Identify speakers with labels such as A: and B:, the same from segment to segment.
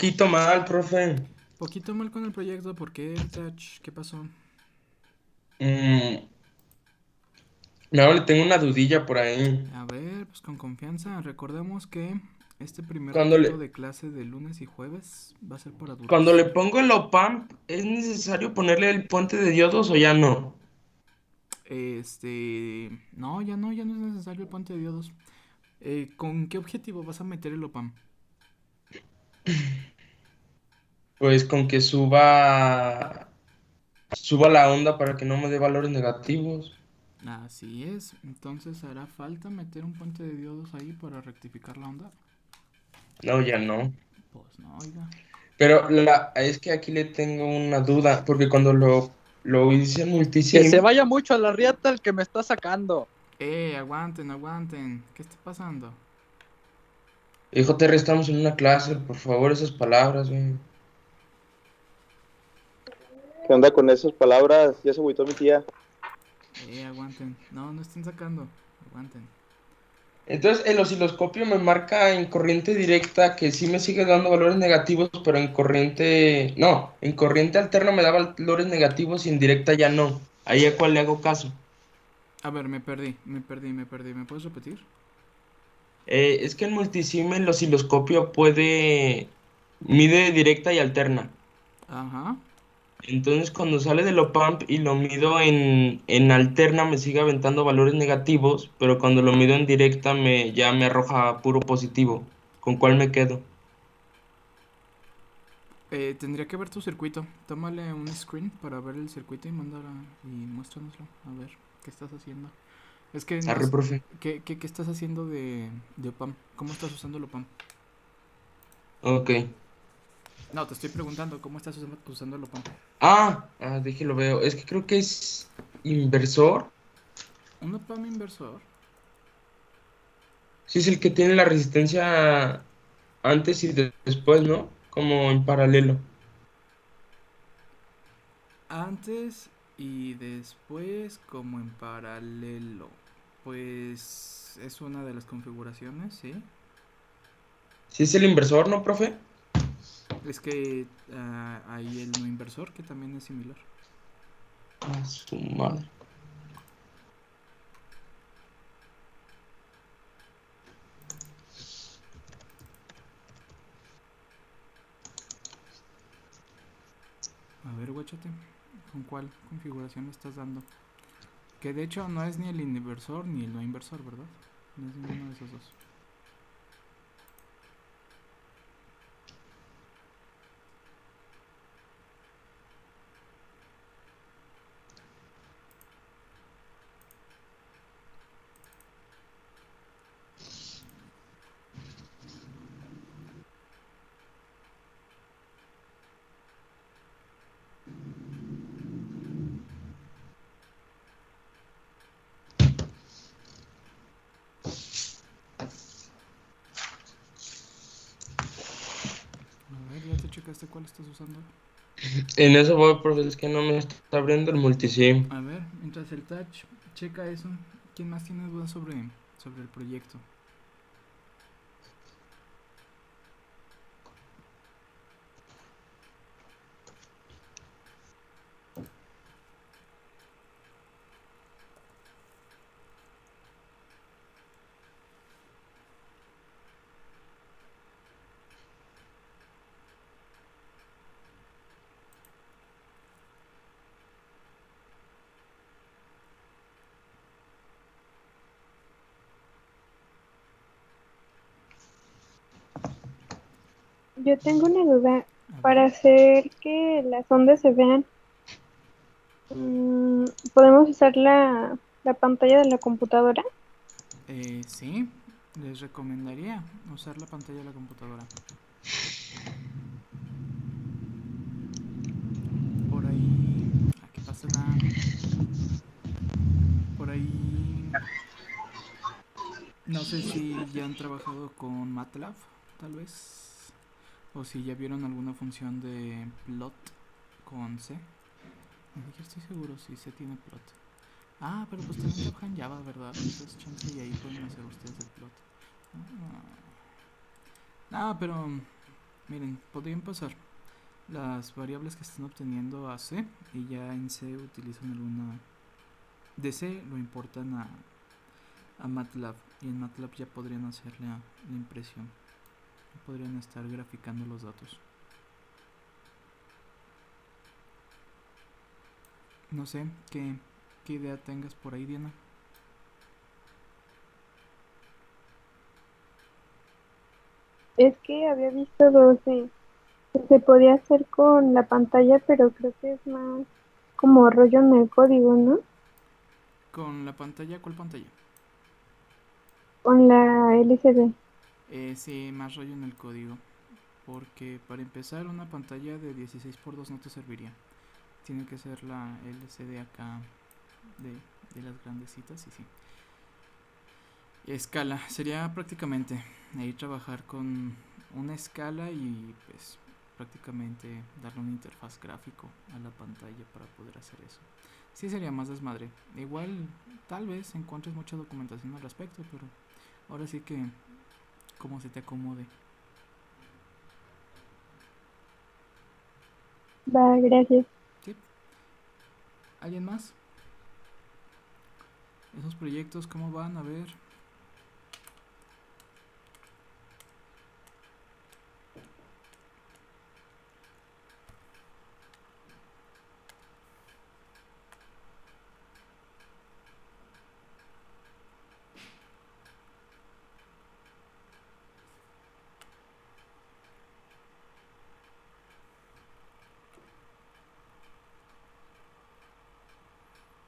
A: poquito mal, profe.
B: Poquito mal con el proyecto, ¿por qué, Tach? ¿Qué pasó?
A: Mm, no, le tengo una dudilla por ahí.
B: A ver, pues con confianza. Recordemos que este primer
A: Cuando
B: ratito
A: le,
B: de clase de lunes y jueves va a ser por
A: cuando
B: adultos.
A: le pongo el OPAMP, ¿es necesario ponerle el puente de diodos o ya no?
B: No, ya no es necesario el puente de diodos. ¿Con qué objetivo vas a meter el OPAM?
A: Pues con que suba la onda para que no me dé valores negativos.
B: Así es, entonces hará falta meter un puente de diodos ahí para rectificar la onda.
A: No, ya no.
B: Pues no, oiga.
A: Pero es que aquí le tengo una duda, porque cuando lo hice en
C: Que se
A: Multisim,
C: vaya mucho a la riata el que me está sacando.
B: Aguanten, aguanten. ¿Qué está pasando?
A: dijo Terry, estamos en una clase, por favor, esas palabras, güey.
D: ¿Qué onda con esas palabras? Ya se agüitó mi tía.
B: Aguanten. No, no estén sacando. Aguanten.
A: Entonces el osciloscopio me marca en corriente directa que sí me sigue dando valores negativos, pero en corriente, no, en corriente alterna me da valores negativos y en directa ya no. Ahí a cuál le hago caso.
B: A ver, me perdí. ¿Me puedes repetir?
A: Es que en multisim el osciloscopio mide directa y alterna.
B: Ajá.
A: Entonces cuando sale de lo pump y lo mido en alterna me sigue aventando valores negativos, pero cuando lo mido en directa ya me arroja puro positivo. ¿Con cuál me quedo?
B: Tendría que ver tu circuito. Tómale un screen para ver el circuito y mándalo y muéstranoslo. A ver, ¿qué estás haciendo? Es que no
A: Arre,
B: es...
A: profe.
B: ¿Qué estás haciendo de OPAM? ¿Cómo estás usando el OPAM?
A: Ok.
B: No, te estoy preguntando, ¿cómo estás usando el OPAM?
A: Dije, lo veo. Es que creo que es inversor.
B: ¿Un OPAM inversor?
A: Sí, es el que tiene la resistencia antes y después, ¿no? Como en paralelo.
B: Antes y después como en paralelo. Pues es una de las configuraciones, ¿sí?
A: Sí, es el inversor, ¿no, profe?
B: Es que hay el no inversor que también es similar.
A: Su madre.
B: A ver, guáchate, ¿con cuál configuración le estás dando? Que de hecho no es ni el inversor ni el no inversor, ¿verdad? No es ninguno de esos dos. A ver, ¿ya te checaste cuál estás usando?
A: En eso voy, profe, es que no me está abriendo el multisim.
B: A ver, mientras el touch checa eso, ¿quién más tiene dudas sobre el proyecto?
E: Yo tengo una duda.
B: A ver.
E: Para hacer que las ondas se vean, mm, ¿podemos usar la pantalla de la computadora?
B: Sí, les recomendaría usar la pantalla de la computadora. Por ahí... ¿Qué pasará? Por ahí... No sé si ya han trabajado con MATLAB, tal vez. O si ya vieron alguna función de plot con C. Ni siquiera estoy seguro si C tiene plot. Pero pues también trabajan Java, ¿verdad? Entonces chance y ahí pueden hacer ustedes el plot. Pero Miren, podrían pasar las variables que están obteniendo a C y ya en C utilizan alguna... De C lo importan a MATLAB y en MATLAB ya podrían hacer la impresión. Podrían estar graficando los datos. No sé, ¿qué idea tengas por ahí, Diana?
E: Es que había visto dos que se podía hacer con la pantalla, pero creo que es más como rollo en el código, ¿no?
B: Con la pantalla, ¿cuál pantalla?
E: Con la LCD.
B: Sí, más rollo en el código. Porque para empezar una pantalla de 16:2 no te serviría. Tiene que ser la LCD acá de las grandecitas y sí. Escala, sería prácticamente ahí trabajar con una escala y pues prácticamente darle una interfaz gráfico a la pantalla para poder hacer eso. Sí sería más desmadre. Igual tal vez encuentres mucha documentación al respecto, pero ahora sí que como se te acomode.
E: Va, gracias.
B: ¿Sí? ¿Alguien más? ¿Esos proyectos cómo van? A ver.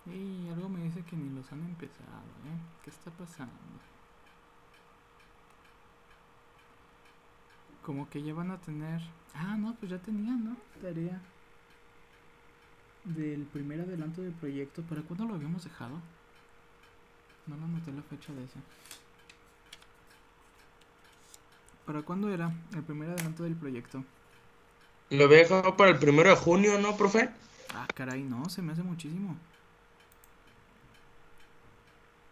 B: Y algo me dice que ni los han empezado, ¿eh? ¿Qué está pasando? Como que ya van a tener... Ah, no, pues ya tenían, ¿no? Tarea del primer adelanto del proyecto. ¿Para cuándo lo habíamos dejado? No lo anoté la fecha de ese. ¿Para cuándo era el primer adelanto del proyecto?
A: Lo había dejado para el 1 de junio, ¿no, profe?
B: Ah, caray, no, se me hace muchísimo.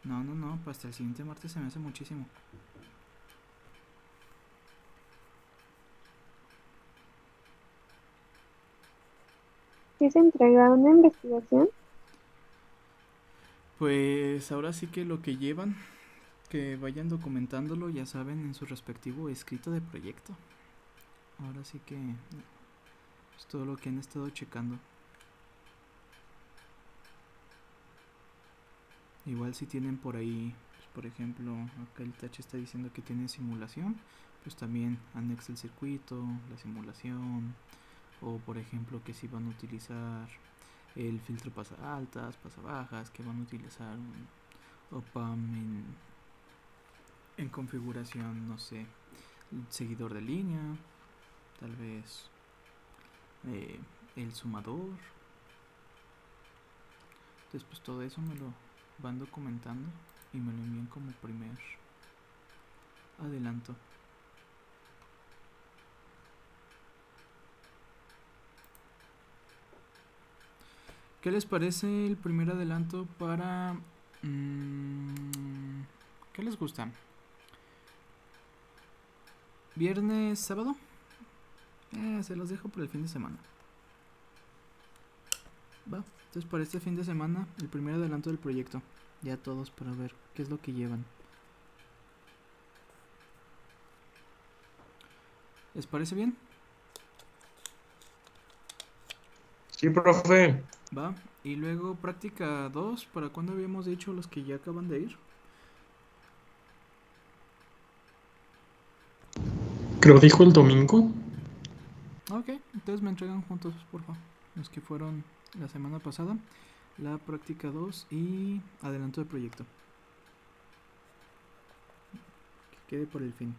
B: No, pues hasta el siguiente martes se me hace muchísimo.
E: ¿Sí se entrega una investigación?
B: Pues ahora sí que lo que llevan, que vayan documentándolo, ya saben, en su respectivo escrito de proyecto. Ahora sí que es todo lo que han estado checando. Igual si tienen por ahí, pues por ejemplo, acá el TH está diciendo que tiene simulación, pues también anexa el circuito, la simulación, o por ejemplo que si van a utilizar el filtro pasa altas, pasa bajas, que van a utilizar un OPAM en configuración, no sé, seguidor de línea, tal vez eh, el sumador. Entonces pues todo eso me lo van documentando y me lo envían como primer adelanto. ¿Qué les parece el primer adelanto para... ¿qué les gusta? ¿Viernes, sábado? Se los dejo por el fin de semana. Va, entonces para este fin de semana el primer adelanto del proyecto. Ya todos para ver qué es lo que llevan. ¿Les parece bien?
A: Sí, profe.
B: Va, y luego práctica 2. ¿Para cuándo habíamos dicho los que ya acaban de ir?
F: Creo dijo el domingo.
B: Ok, entonces me entregan juntos, por favor. Los que fueron la semana pasada. La práctica 2 y adelanto de proyecto. Que quede por el fin.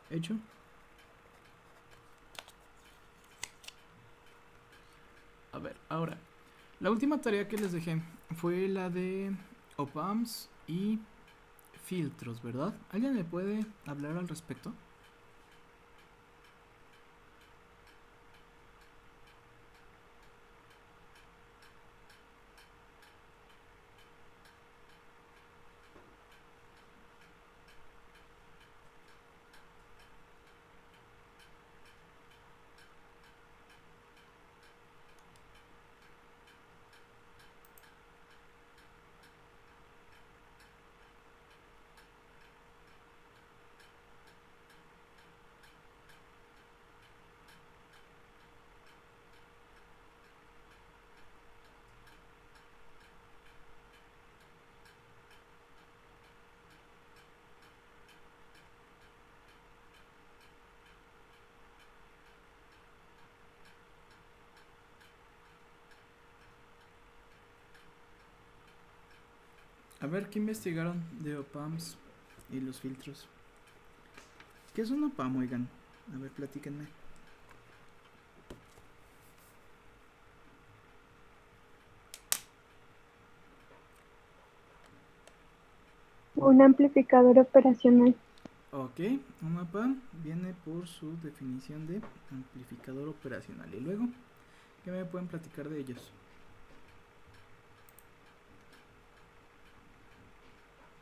B: ¿Hecho? A ver, ahora. La última tarea que les dejé fue la de OPAMs y filtros, ¿verdad? ¿Alguien me puede hablar al respecto? A ver, ¿qué investigaron de OPAMs y los filtros? ¿Qué es un OPAM, oigan? A ver, platíquenme.
E: Un amplificador operacional.
B: Ok, un OPAM viene por su definición de amplificador operacional. Y luego, ¿qué me pueden platicar de ellos?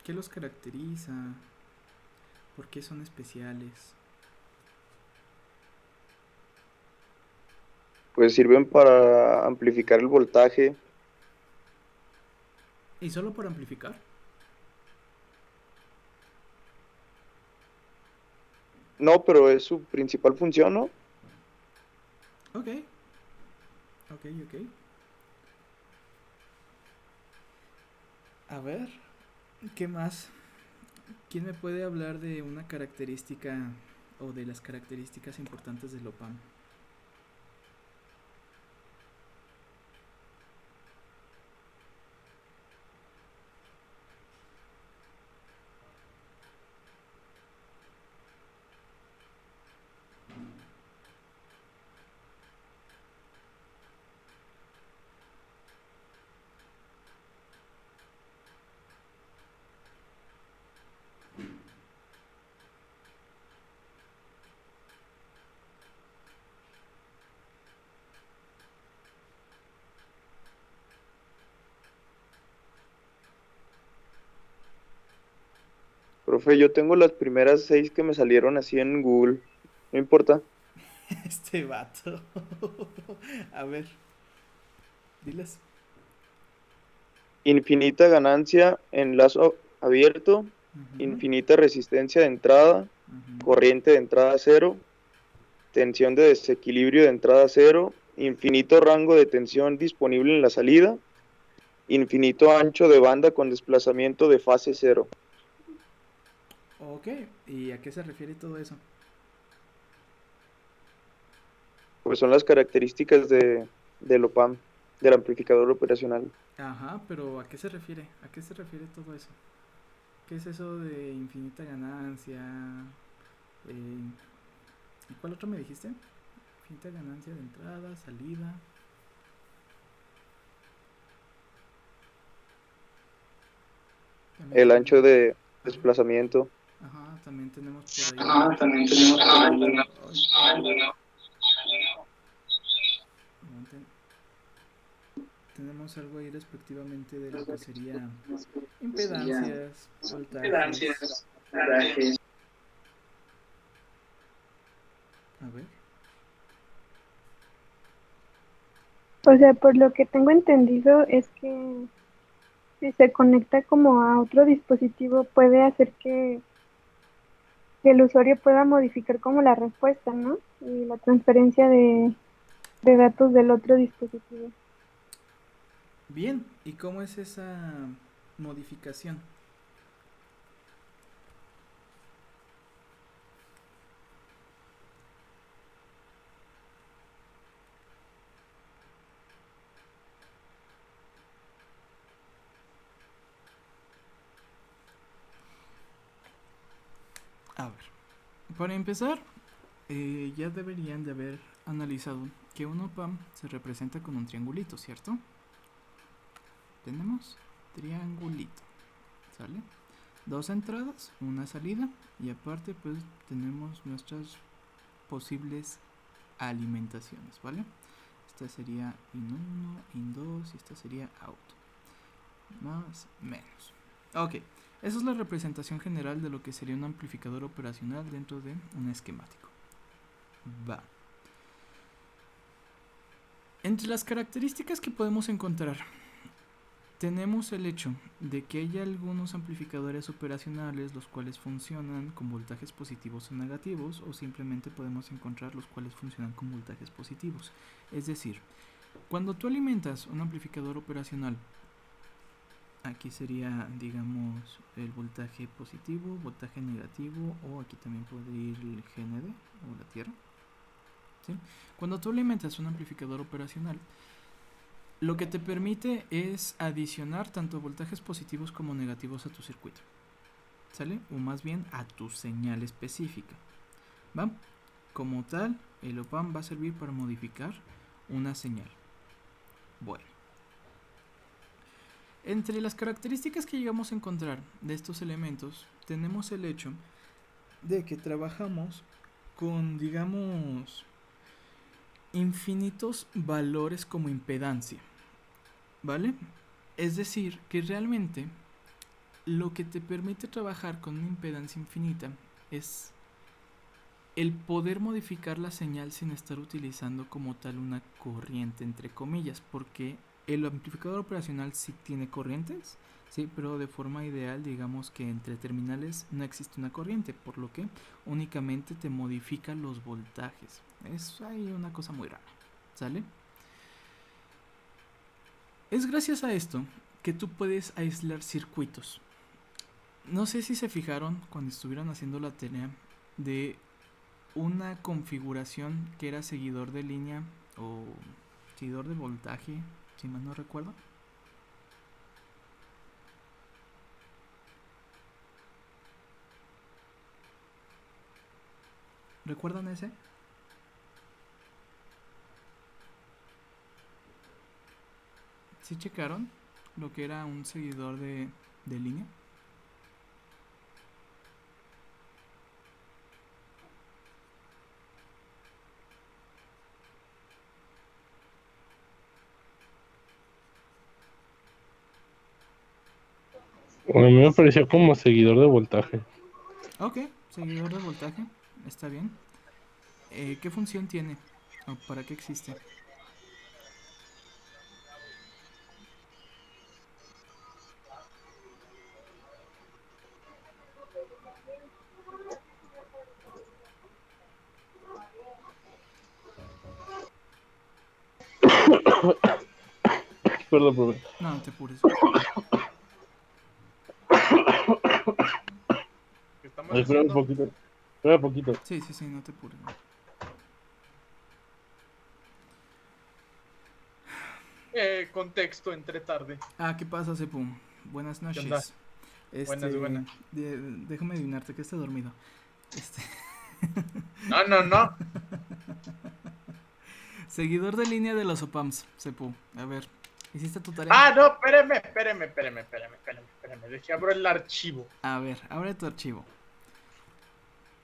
B: ¿Qué los caracteriza? ¿Por qué son especiales?
D: Pues sirven para amplificar el voltaje.
B: ¿Y solo por amplificar?
D: No, pero es su principal función, ¿no?
B: Ok, ok, ok. A ver, ¿qué más? ¿Quién me puede hablar de una característica o de las características importantes del OPAM?
D: Profe, yo tengo las primeras 6 que me salieron así en Google. No importa.
B: Este vato. A ver, diles.
D: Infinita ganancia en lazo abierto,
B: Ujú,
D: infinita resistencia de entrada,
B: ujú.
D: corriente de entrada cero, tensión de desequilibrio de entrada cero, infinito rango de tensión disponible en la salida, infinito ancho de banda con desplazamiento de fase cero.
B: Ok, ¿y a qué se refiere todo eso?
D: Pues son las características del OPAM, del amplificador operacional.
B: Ajá, pero ¿a qué se refiere? ¿A qué se refiere todo eso? ¿Qué es eso de infinita ganancia? Eh, ¿Y cuál otro me dijiste? Infinita ganancia de entrada, salida. También
D: El ancho
B: tenemos.
D: de
B: Ajá,
D: desplazamiento.
B: ajá, también tenemos por ahí. Ay, aguanten. Tenemos algo ahí respectivamente de lo que sería impedancias, voltajes. A ver.
E: O sea, por lo que tengo entendido es que si se conecta como a otro dispositivo puede hacer que el usuario pueda modificar como la respuesta, ¿no? Y la transferencia de datos del otro dispositivo.
B: Bien, ¿y cómo es esa modificación? A ver, para empezar, ya deberían de haber analizado que un OPAM se representa con un triangulito, ¿cierto? Tenemos triangulito, ¿sale? Dos entradas, una salida y aparte pues tenemos nuestras posibles alimentaciones, ¿vale? Esta sería in 1, in 2 y esta sería out. Más, menos. Ok, esa es la representación general de lo que sería un amplificador operacional dentro de un esquemático. Va. Entre las características que podemos encontrar, tenemos el hecho de que hay algunos amplificadores operacionales los cuales funcionan con voltajes positivos o negativos, o simplemente podemos encontrar los cuales funcionan con voltajes positivos. Es decir, cuando tú alimentas un amplificador operacional, aquí sería, digamos, el voltaje positivo, voltaje negativo, o aquí también podría ir el GND o la tierra. ¿Sí? Cuando tú alimentas un amplificador operacional, Lo que te permite es adicionar tanto voltajes positivos como negativos a tu circuito, ¿sale? O más bien a tu señal específica, ¿va? Como tal, el op-amp va a servir para modificar una señal. Bueno, entre las características que llegamos a encontrar de estos elementos, tenemos el hecho de que trabajamos con, digamos, infinitos valores como impedancia, ¿vale? Es decir, que realmente lo que te permite trabajar con una impedancia infinita es el poder modificar la señal sin estar utilizando como tal una corriente, entre comillas, porque el amplificador operacional sí tiene corrientes, sí, pero de forma ideal, digamos que entre terminales no existe una corriente, por lo que únicamente te modifica los voltajes. Es ahí una cosa muy rara, ¿sale? Es gracias a esto que tú puedes aislar circuitos. No sé si se fijaron cuando estuvieron haciendo la tarea de una configuración que era seguidor de línea o seguidor de voltaje, si mal no recuerdo. ¿Recuerdan ese? ¿Sí checaron lo que era un seguidor de línea?
G: A mí me pareció como seguidor de voltaje.
B: Ok, seguidor de voltaje, está bien. ¿Qué función tiene? ¿O para qué existe?
G: Perdón, profe.
B: No, no te apures.
H: ¿Qué estamos
G: Espera un
H: haciendo?
G: poquito. Espera un poquito.
B: Sí, sí, sí, no te apures. No.
H: Contexto entre tarde.
B: Ah, ¿qué pasa, Sepum? Buenas
H: onda?
B: noches.
H: Buenas.
B: Déjame adivinarte que esté dormido.
H: No.
B: Seguidor de línea de los OPAMs, Sepu. A ver, ¿hiciste tu tarea?
H: Ah, no, espérame. Dejé abro el archivo.
B: A ver, abre tu archivo.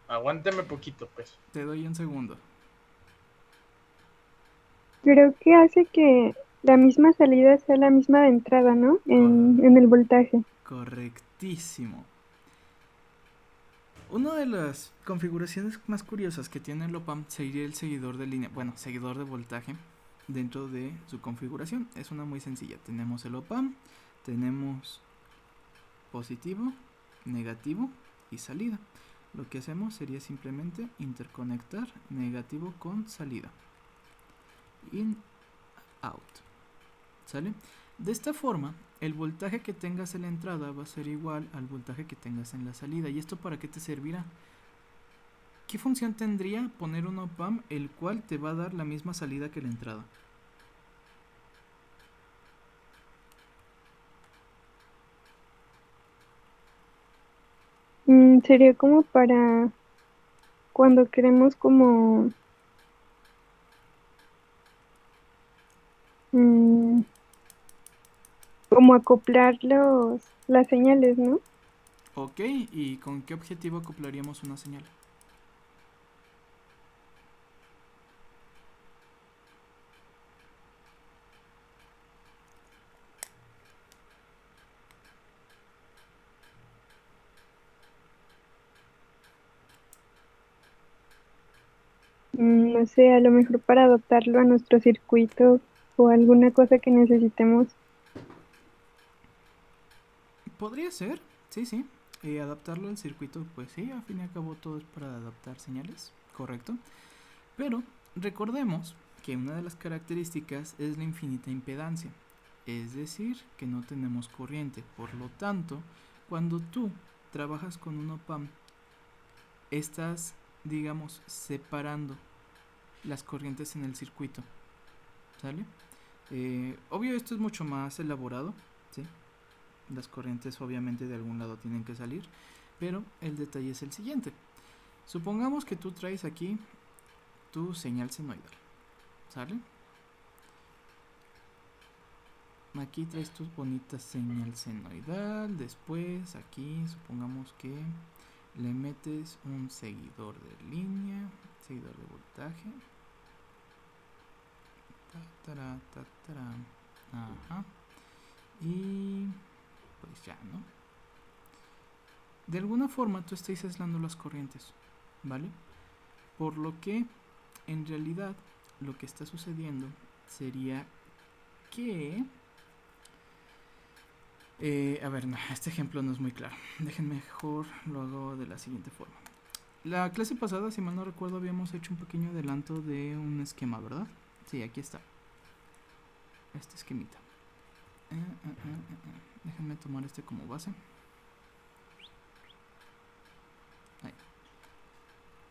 H: Aguánteme poquito, pues.
B: Te doy un segundo.
E: Creo que hace que la misma salida sea la misma de entrada, ¿no? En el voltaje.
B: Correctísimo. Una de las configuraciones más curiosas que tiene el OPAMP sería el seguidor de línea, bueno, seguidor de voltaje dentro de su configuración. Es una muy sencilla. Tenemos el OPAMP, tenemos positivo, negativo y salida. Lo que hacemos sería simplemente interconectar negativo con salida. In, out. ¿Sale? De esta forma, el voltaje que tengas en la entrada va a ser igual al voltaje que tengas en la salida. ¿Y esto para qué te servirá? ¿Qué función tendría poner un op-amp el cual te va a dar la misma salida que la entrada?
E: Sería como para cuando queremos como como acoplar las señales, ¿no?
B: Ok, ¿y con qué objetivo acoplaríamos una señal?
E: No sé, a lo mejor para adaptarlo a nuestro circuito o alguna cosa que necesitemos.
B: Podría ser, sí. Adaptarlo al circuito, pues sí, al fin y al cabo todo es para adaptar señales, correcto. Pero recordemos que una de las características es la infinita impedancia, es decir, que no tenemos corriente. Por lo tanto, cuando tú trabajas con un op-amp, estás, digamos, separando las corrientes en el circuito, ¿sale? Obvio, esto es mucho más elaborado, ¿sí? Las corrientes obviamente de algún lado tienen que salir, pero el detalle es el siguiente. Supongamos que tú traes aquí tu señal senoidal, ¿sale? Aquí traes tu bonita señal senoidal. Después aquí supongamos que le metes un seguidor de línea, seguidor de voltaje. Ajá. Y pues ya, ¿no? De alguna forma tú estás aislando las corrientes, ¿vale? Por lo que en realidad lo que está sucediendo sería que... a ver, no, este ejemplo no es muy claro. Déjenme mejor lo hago de la siguiente forma. La clase pasada, si mal no recuerdo, habíamos hecho un pequeño adelanto de un esquema, ¿verdad? Sí, aquí está. Este esquemita. Déjenme tomar este como base. Ahí.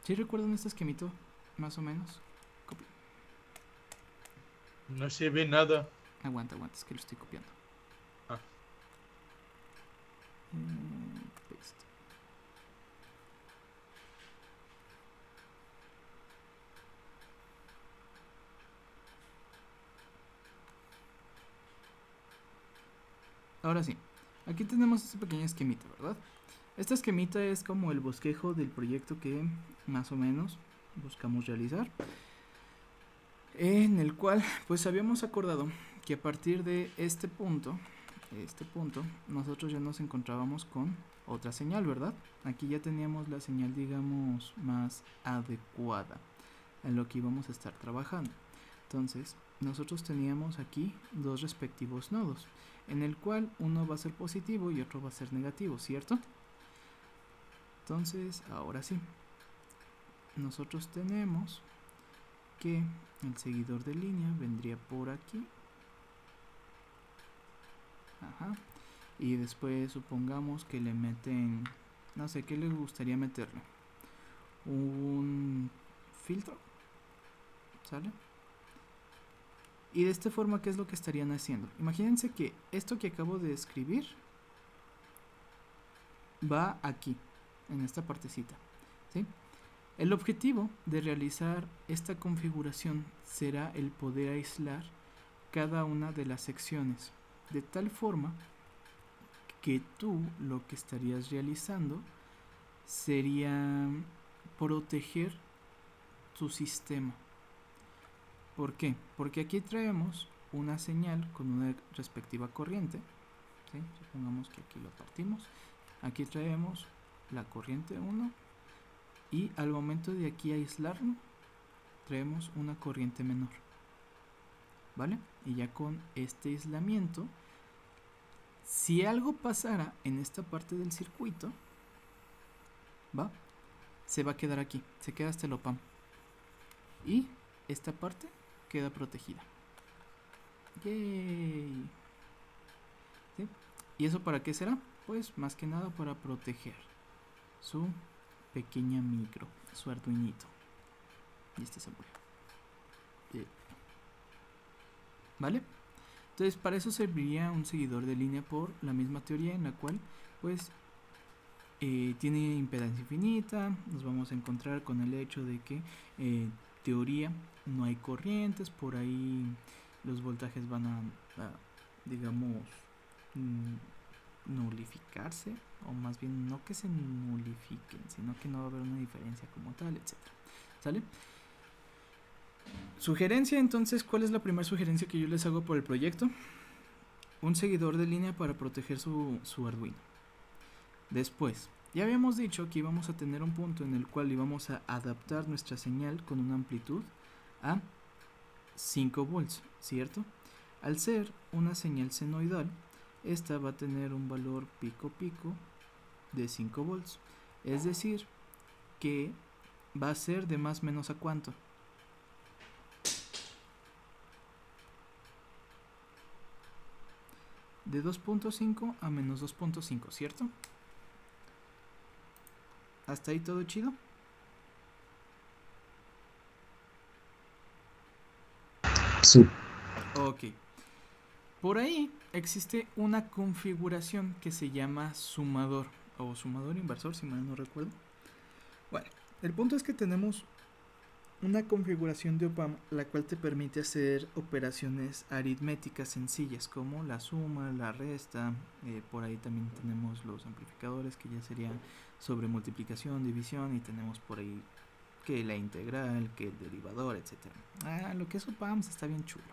B: ¿Sí recuerdan este esquemito? Más o menos. Copio.
H: No se ve nada.
B: Aguanta, es que lo estoy copiando.
H: Ah.
B: Paste. Ahora sí, aquí tenemos este pequeño esquemita, ¿verdad? Este esquemita es como el bosquejo del proyecto que más o menos buscamos realizar, en el cual pues habíamos acordado que a partir de este punto, nosotros ya nos encontrábamos con otra señal, ¿verdad? Aquí ya teníamos la señal, digamos, más adecuada a lo que íbamos a estar trabajando. Entonces, nosotros teníamos aquí dos respectivos nodos, en el cual uno va a ser positivo y otro va a ser negativo, ¿cierto? Entonces, ahora sí, nosotros tenemos que el seguidor de línea vendría por aquí. Ajá. Y después supongamos que le meten, no sé, ¿qué les gustaría meterle? Un filtro, ¿sale? Y de esta forma, ¿qué es lo que estarían haciendo? Imagínense que esto que acabo de escribir va aquí, en esta partecita, ¿sí? El objetivo de realizar esta configuración será el poder aislar cada una de las secciones, de tal forma que tú lo que estarías realizando sería proteger tu sistema. ¿Por qué? Porque aquí traemos una señal con una respectiva corriente, ¿sí? Supongamos que aquí lo partimos. Aquí traemos la corriente 1 y al momento de aquí aislarlo traemos una corriente menor, ¿vale? Y ya con este aislamiento, si algo pasara en esta parte del circuito, ¿va? Se va a quedar aquí, se queda hasta el OPAM y esta parte queda protegida. ¡Yay! ¿Sí? ¿Y eso para qué será? Pues más que nada para proteger su pequeña micro, su arduinito. Y este se mueve. ¿Vale? Entonces para eso serviría un seguidor de línea por la misma teoría, en la cual pues tiene impedancia infinita. Nos vamos a encontrar con el hecho de que teoría no hay corrientes, por ahí los voltajes van a digamos, nulificarse, o más bien no que se nulifiquen, sino que no va a haber una diferencia como tal, etcétera. ¿Sale? Sugerencia, entonces, ¿cuál es la primera sugerencia que yo les hago por el proyecto? Un seguidor de línea para proteger su Arduino. Después, ya habíamos dicho que íbamos a tener un punto en el cual íbamos a adaptar nuestra señal con una amplitud a 5 volts, ¿cierto? Al ser una señal senoidal, esta va a tener un valor pico de 5 volts. Es decir, que va a ser de más o menos a ¿cuánto? De 2.5 a menos 2.5, ¿cierto? ¿Hasta ahí todo chido?
F: Sí.
B: Ok, Por ahí existe una configuración que se llama sumador o sumador inversor, si mal no recuerdo. Bueno, el punto es que tenemos una configuración de OPAM la cual te permite hacer operaciones aritméticas sencillas como la suma, la resta, por ahí también tenemos los amplificadores que ya serían sobre multiplicación, división, y tenemos por ahí que la integral, que el derivador, etcétera. Lo que es OPAMs está bien chulo.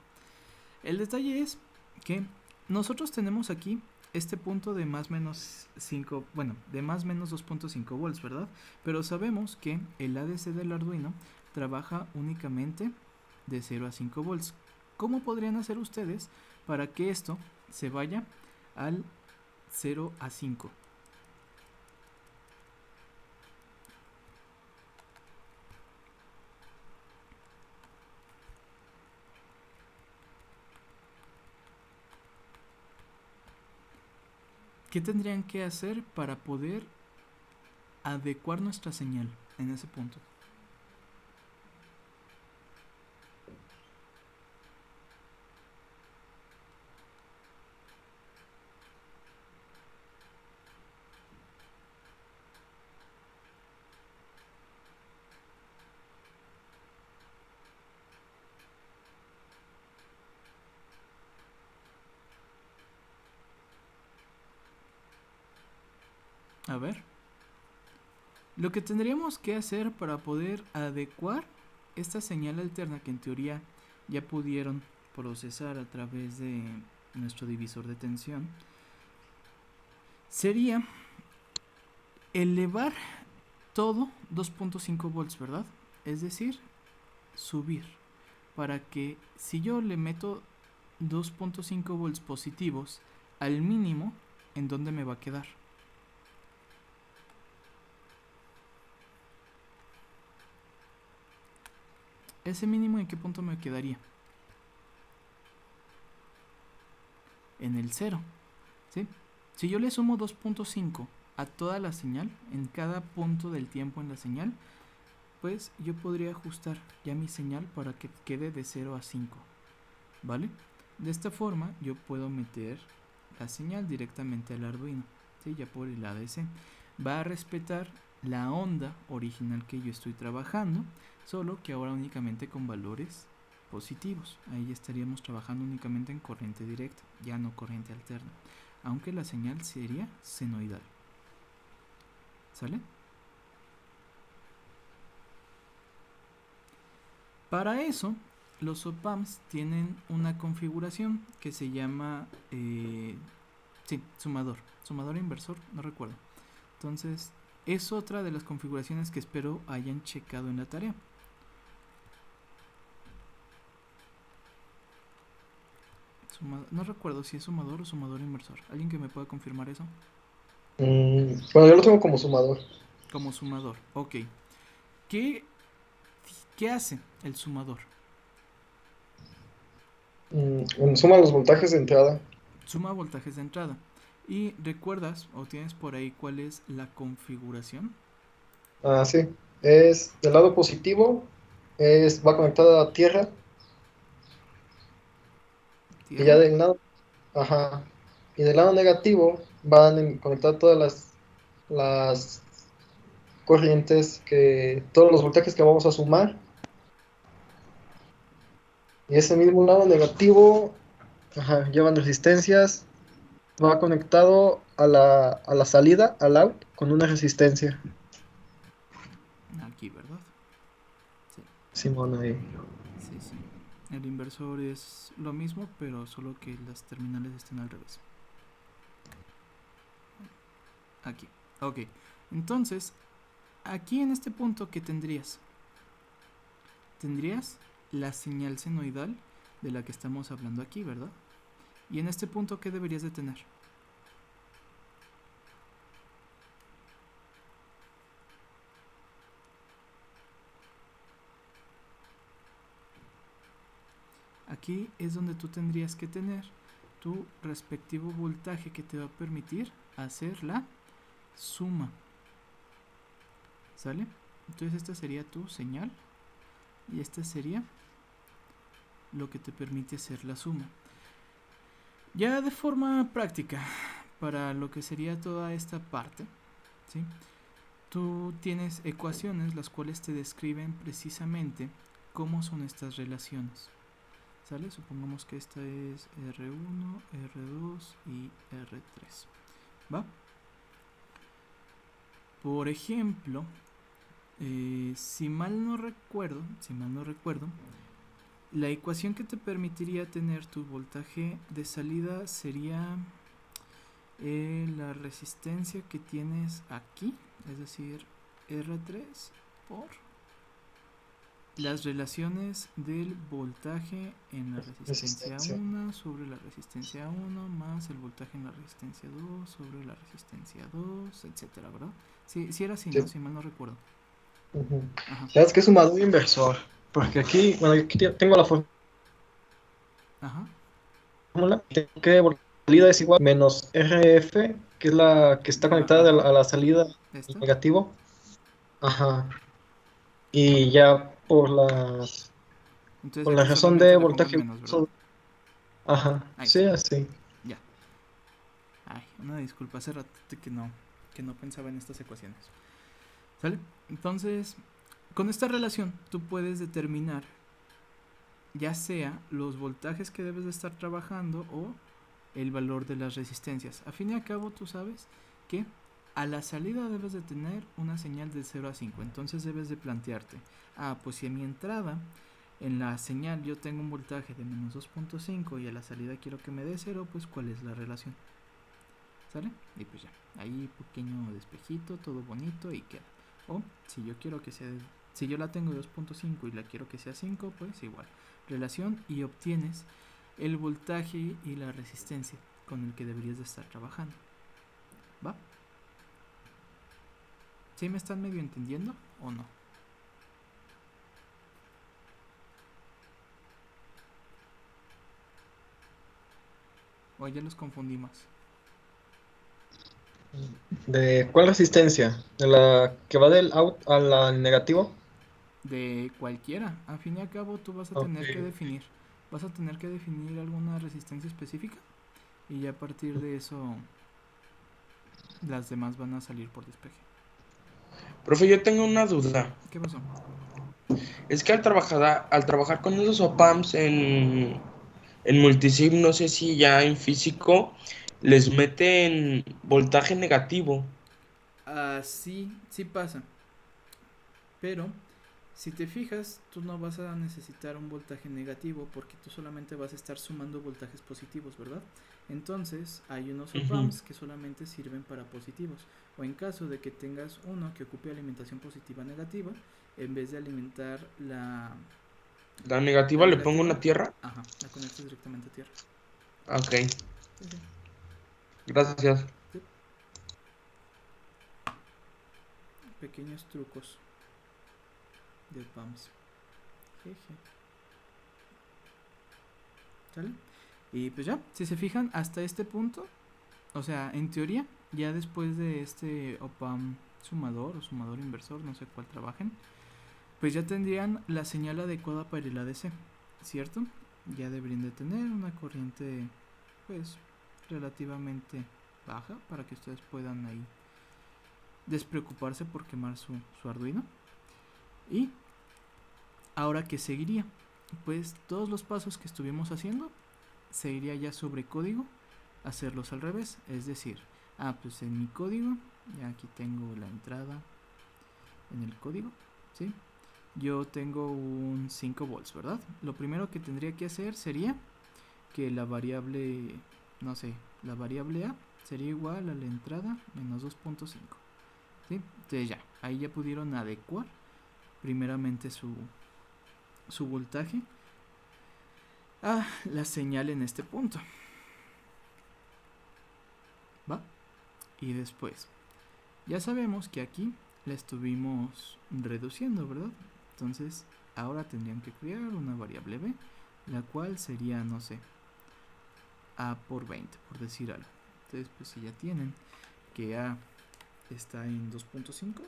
B: El detalle es que nosotros tenemos aquí este punto de más menos 5, bueno, de más menos 2.5 volts, ¿verdad? Pero sabemos que el ADC del Arduino trabaja únicamente de 0 a 5 volts. ¿Cómo podrían hacer ustedes para que esto se vaya al 0 a 5? ¿Qué tendrían que hacer para poder adecuar nuestra señal en ese punto? A ver. Lo que tendríamos que hacer para poder adecuar esta señal alterna que en teoría ya pudieron procesar a través de nuestro divisor de tensión sería elevar todo 2.5 volts, ¿verdad? Es decir, subir para que si yo le meto 2.5 volts positivos al mínimo, ¿en dónde me va a quedar? Ese mínimo, ¿en qué punto me quedaría? En el 0, ¿sí? Si yo le sumo 2.5 a toda la señal, en cada punto del tiempo en la señal, pues yo podría ajustar ya mi señal para que quede de 0 a 5, ¿vale? De esta forma yo puedo meter la señal directamente al Arduino, ¿sí? Ya por el ADC. Va a respetar la onda original que yo estoy trabajando, solo que ahora únicamente con valores positivos. Ahí estaríamos trabajando únicamente en corriente directa, ya no corriente alterna, aunque la señal sería senoidal. ¿Sale? Para eso, los OPAMs tienen una configuración que se llama sumador inversor, no recuerdo. Entonces, es otra de las configuraciones que espero hayan checado en la tarea. No recuerdo si es sumador o sumador inversor. ¿Alguien que me pueda confirmar eso?
F: Bueno, yo lo tengo como sumador.
B: Como sumador, ok. ¿Qué hace el sumador?
F: Bueno, suma los voltajes de entrada.
B: Suma voltajes de entrada. ¿Y recuerdas o tienes por ahí cuál es la configuración?
F: Sí. Es del lado positivo, va conectada a tierra. Y ya
B: ¿Tierra?
F: del lado, ajá. Y del lado negativo van a conectar todas las corrientes todos los voltajes que vamos a sumar. Y ese mismo lado negativo, ajá, llevan resistencias. Va conectado a la salida, al out, con una resistencia.
B: Aquí, ¿verdad? Sí,
F: Simón ahí.
B: sí, sí. El inversor es lo mismo, pero solo que las terminales estén al revés. Aquí, ok. Entonces, aquí en este punto, ¿qué tendrías? Tendrías la señal senoidal de la que estamos hablando aquí, ¿verdad? Y en este punto, ¿qué deberías de tener? Aquí es donde tú tendrías que tener tu respectivo voltaje que te va a permitir hacer la suma. ¿Sale? Entonces esta sería tu señal y esta sería lo que te permite hacer la suma. Ya de forma práctica, para lo que sería toda esta parte, ¿sí? Tú tienes ecuaciones las cuales te describen precisamente cómo son estas relaciones, ¿sale? Supongamos que esta es R1, R2 y R3, ¿va? Por ejemplo, si mal no recuerdo, la ecuación que te permitiría tener tu voltaje de salida sería la resistencia que tienes aquí, es decir, R3 por las relaciones del voltaje en la resistencia
F: Resistencia.
B: 1 sobre la resistencia 1 más el voltaje en la resistencia 2 sobre la resistencia 2, etcétera, ¿verdad? Sí era así,
F: Sí.
B: ¿no? Si mal no recuerdo.
F: Ujú.
B: Ajá,
F: ¿Sabes qué es sumador inversor? Porque aquí, bueno, aquí tengo la
B: ajá,
F: fórmula, tengo que salida es igual menos RF, que es la que está conectada
B: ajá,
F: a la salida
B: esta.
F: negativo. Ajá. Y ya
B: Entonces
F: por la
B: aquí
F: razón
B: solamente
F: de
B: le pongo el
F: voltaje.
B: menos, ¿verdad?
F: Ajá.
B: Ahí
F: Sí,
B: está,
F: así.
B: ya. Ay, una disculpa, hace rato que no pensaba en estas ecuaciones. ¿Sale? Entonces, con esta relación tú puedes determinar ya sea los voltajes que debes de estar trabajando o el valor de las resistencias. A fin y a cabo tú sabes que a la salida debes de tener una señal de 0 a 5. Entonces debes de plantearte, pues si a mi entrada en la señal yo tengo un voltaje de menos 2.5 y a la salida quiero que me dé 0, pues ¿cuál es la relación? ¿Sale? Y pues ya, ahí pequeño despejito, todo bonito y queda. O si yo quiero que sea, si yo la tengo 2.5 y la quiero que sea 5, pues igual, relación y obtienes el voltaje y la resistencia con el que deberías de estar trabajando. ¿Va? ¿Sí me están medio entendiendo o no? O ya los confundí más.
F: ¿De cuál resistencia? ¿De la que va del out a la negativo?
B: De cualquiera, al fin y al cabo tú vas a
F: Ok.
B: tener que definir. Vas a tener que definir alguna resistencia específica y ya a partir de eso las demás van a salir por despeje.
A: Profe, yo tengo una duda.
B: ¿Qué pasó?
A: Es que al trabajar con esos OPAMs en multisim, no sé si ya en físico les meten voltaje negativo.
B: Sí, sí pasa. Pero si te fijas, tú no vas a necesitar un voltaje negativo porque tú solamente vas a estar sumando voltajes positivos, ¿verdad? Entonces hay unos
A: Ujú.
B: op-amps que solamente sirven para positivos. O en caso de que tengas uno que ocupe alimentación positiva negativa, en vez de alimentar
A: La
B: la
A: negativa le pongo
B: negativa,
A: una tierra.
B: ajá, la conectas directamente a tierra.
A: Ok,
B: Sí, sí,
A: gracias.
B: sí. Pequeños trucos de op-amps. Jeje. ¿Sale? Y pues ya, si se fijan, hasta este punto, o sea, en teoría, ya después de este OPAM sumador o sumador inversor, no sé cuál trabajen, pues ya tendrían la señal adecuada para el ADC, ¿cierto? Ya deberían de tener una corriente, pues, relativamente baja para que ustedes puedan ahí despreocuparse por quemar su Arduino. Y ahora, ¿qué seguiría? Pues todos los pasos que estuvimos haciendo seguiría ya sobre código hacerlos al revés, es decir, pues en mi código, ya aquí tengo la entrada en el código, ¿sí? Yo tengo un 5 volts, ¿verdad? Lo primero que tendría que hacer sería que la variable, no sé, la variable A sería igual a la entrada menos 2.5, ¿sí? Entonces ya, ahí ya pudieron adecuar primeramente su voltaje a la señal en este punto, ¿va? Y después, ya sabemos que aquí la estuvimos reduciendo, ¿verdad? Entonces, ahora tendrían que crear una variable b, la cual sería, no sé, a por 20, por decir algo. Entonces, pues si ya tienen que a está en 2.5,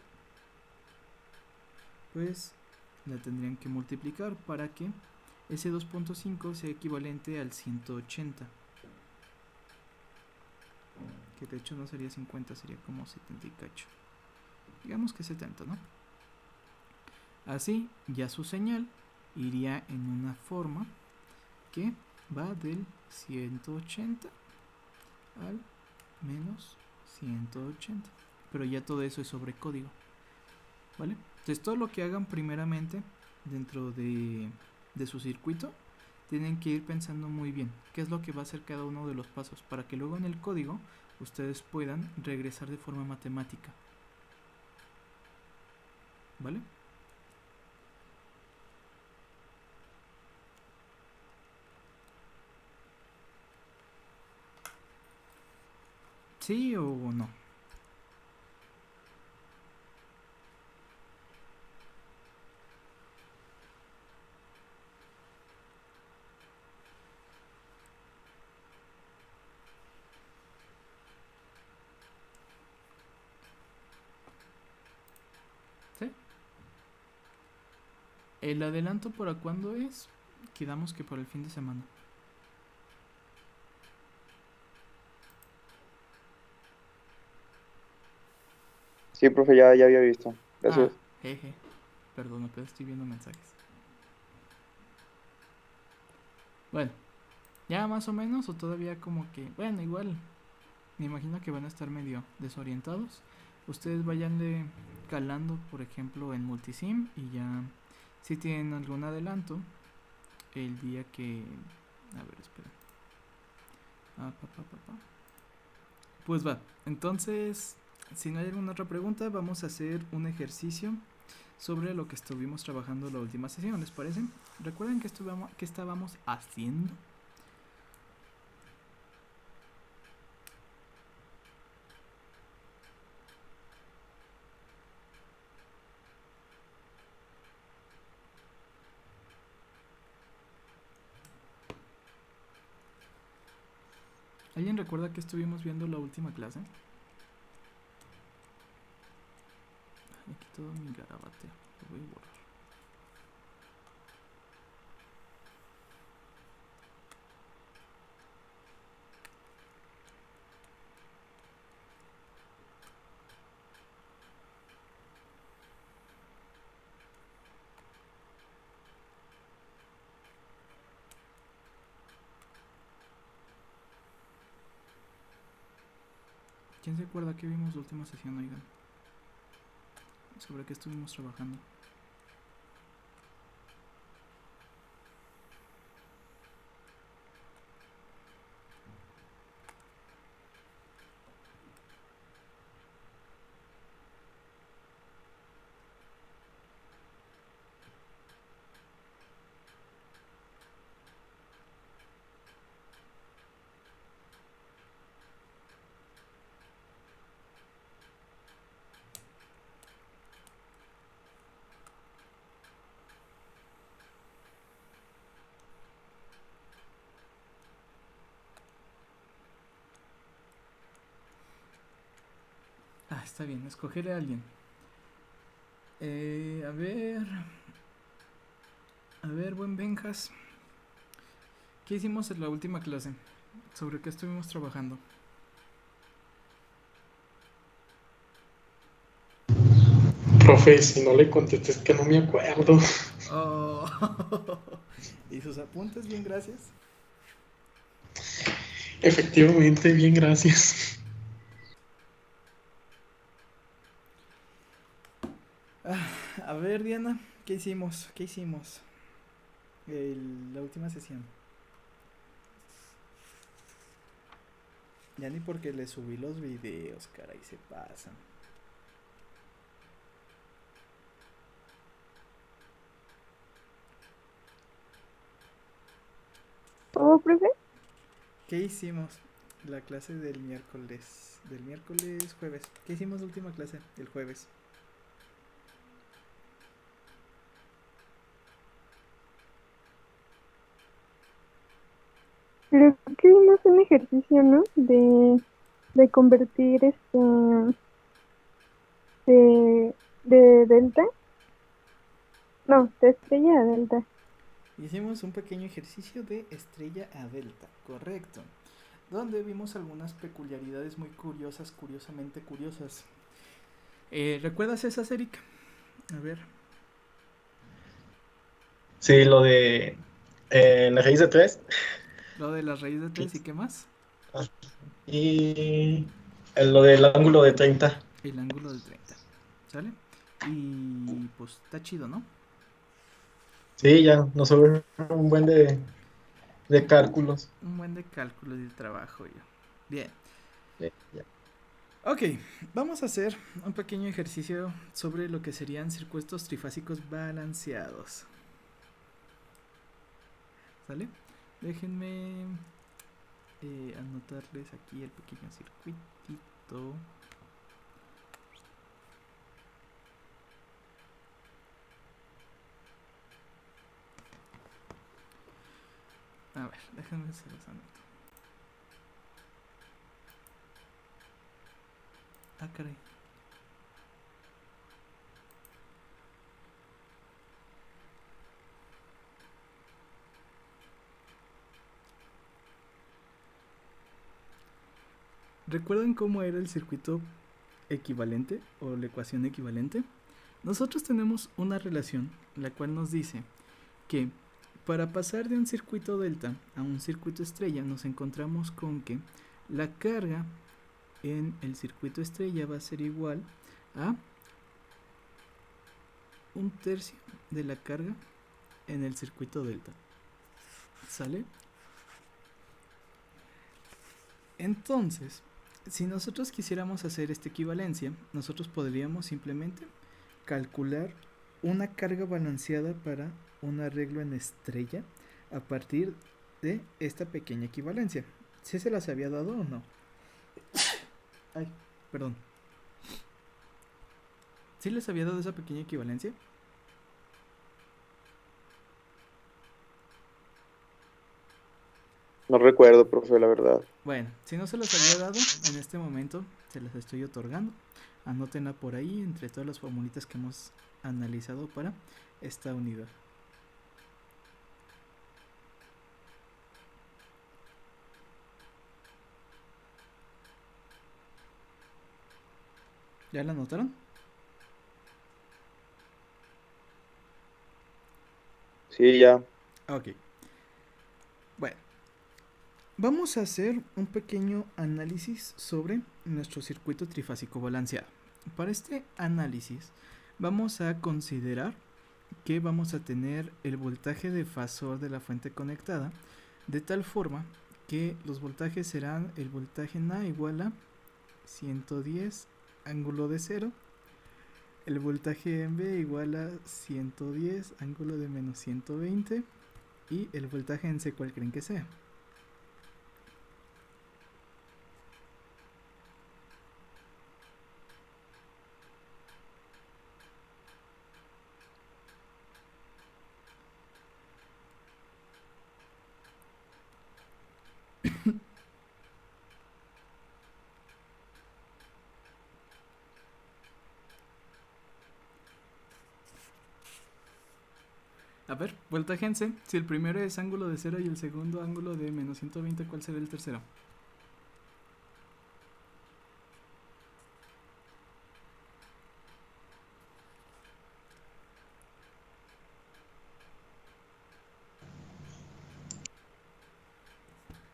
B: pues la tendrían que multiplicar para que ese 2.5 sea equivalente al 180. que de hecho no sería 50, sería como 70 y cacho. Digamos que 70, ¿no? Así, ya su señal iría en una forma que va del 180 al menos 180. Pero ya todo eso es sobre código, ¿vale? Entonces todo lo que hagan primeramente dentro de su circuito, tienen que ir pensando muy bien qué es lo que va a hacer cada uno de los pasos, para que luego en el código ustedes puedan regresar de forma matemática, ¿vale? ¿Sí o no? ¿Sí? ¿El adelanto para cuándo es? Quedamos que para el fin de semana.
D: Sí, profe, ya había visto. Gracias.
B: Jeje. Perdón, pero estoy viendo mensajes. Bueno, ya más o menos, o todavía como que, bueno, igual, me imagino que van a estar medio desorientados. Ustedes vayanle calando, por ejemplo, en Multisim, y ya, si tienen algún adelanto, el día que... A ver, espera. Pues va, entonces, si no hay alguna otra pregunta, vamos a hacer un ejercicio sobre lo que estuvimos trabajando la última sesión, ¿les parece? ¿Recuerdan que estábamos haciendo? ¿Alguien recuerda que estuvimos viendo la última clase? Aquí todo mi garabateo, lo voy a borrar. ¿Quién se acuerda que vimos la última sesión, oigan? ¿Sobre qué estuvimos trabajando? Está bien, escogeré a alguien. A ver, buen Benjas. ¿Qué hicimos en la última clase? ¿Sobre qué estuvimos trabajando?
G: Profe, si no le contesté es que no me acuerdo.
B: Oh. ¿Y sus apuntes? Bien, gracias.
G: Efectivamente, bien, gracias.
B: A ver, Diana, ¿qué hicimos? ¿Qué hicimos? La última sesión. Ya ni porque le subí los videos, caray, se pasan.
E: ¿Cómo, profe?
B: ¿Qué hicimos? La clase del miércoles. Jueves. ¿Qué hicimos la última clase? El jueves.
E: Creo que vimos un ejercicio, ¿no? De convertir de delta. No, de estrella a delta.
B: Hicimos un pequeño ejercicio de estrella a delta, correcto. donde vimos algunas peculiaridades muy curiosas, curiosamente curiosas. ¿Recuerdas esas, Erika? A ver.
F: Sí, lo de la raíz de 3
B: Lo de las raíces de 3 y qué más.
F: y lo del ángulo de 30.
B: El ángulo de 30. ¿Sale? Y pues está chido, ¿no?
F: Sí, ya nos sobra un buen de cálculos.
B: Un buen de cálculo de trabajo ya. Bien.
F: Ya.
B: Ok, vamos a hacer un pequeño ejercicio sobre lo que serían circuitos trifásicos balanceados. ¿Sale? Déjenme anotarles aquí el pequeño circuitito. A ver, déjenme se los anoto. Ah, caray. ¿Recuerdan cómo era el circuito equivalente o la ecuación equivalente? Nosotros tenemos una relación la cual nos dice que para pasar de un circuito delta a un circuito estrella nos encontramos con que la carga en el circuito estrella va a ser igual a 1/3 de la carga en el circuito delta. ¿Sale? Entonces, si nosotros quisiéramos hacer esta equivalencia, nosotros podríamos simplemente calcular una carga balanceada para un arreglo en estrella a partir de esta pequeña equivalencia. ¿Sí se las había dado o no? Ay, perdón. ¿Sí les había dado esa pequeña equivalencia?
D: No recuerdo, profe, la verdad.
B: Bueno, si no se las había dado, en este momento se las estoy otorgando. Anótenla por ahí entre todas las formulitas que hemos analizado para esta unidad. ¿Ya la anotaron?
D: Sí, ya.
B: Ok. Bueno, vamos a hacer un pequeño análisis sobre nuestro circuito trifásico balanceado. Para este análisis vamos a considerar que vamos a tener el voltaje de fasor de la fuente conectada de tal forma que los voltajes serán el voltaje en A igual a 110 ángulo de 0, el voltaje en B igual a 110 ángulo de menos 120 y el voltaje en C, ¿cuál creen que sea? A ver, voltaje en C. Si el primero es ángulo de 0 y el segundo ángulo de menos 120, ¿cuál será el tercero?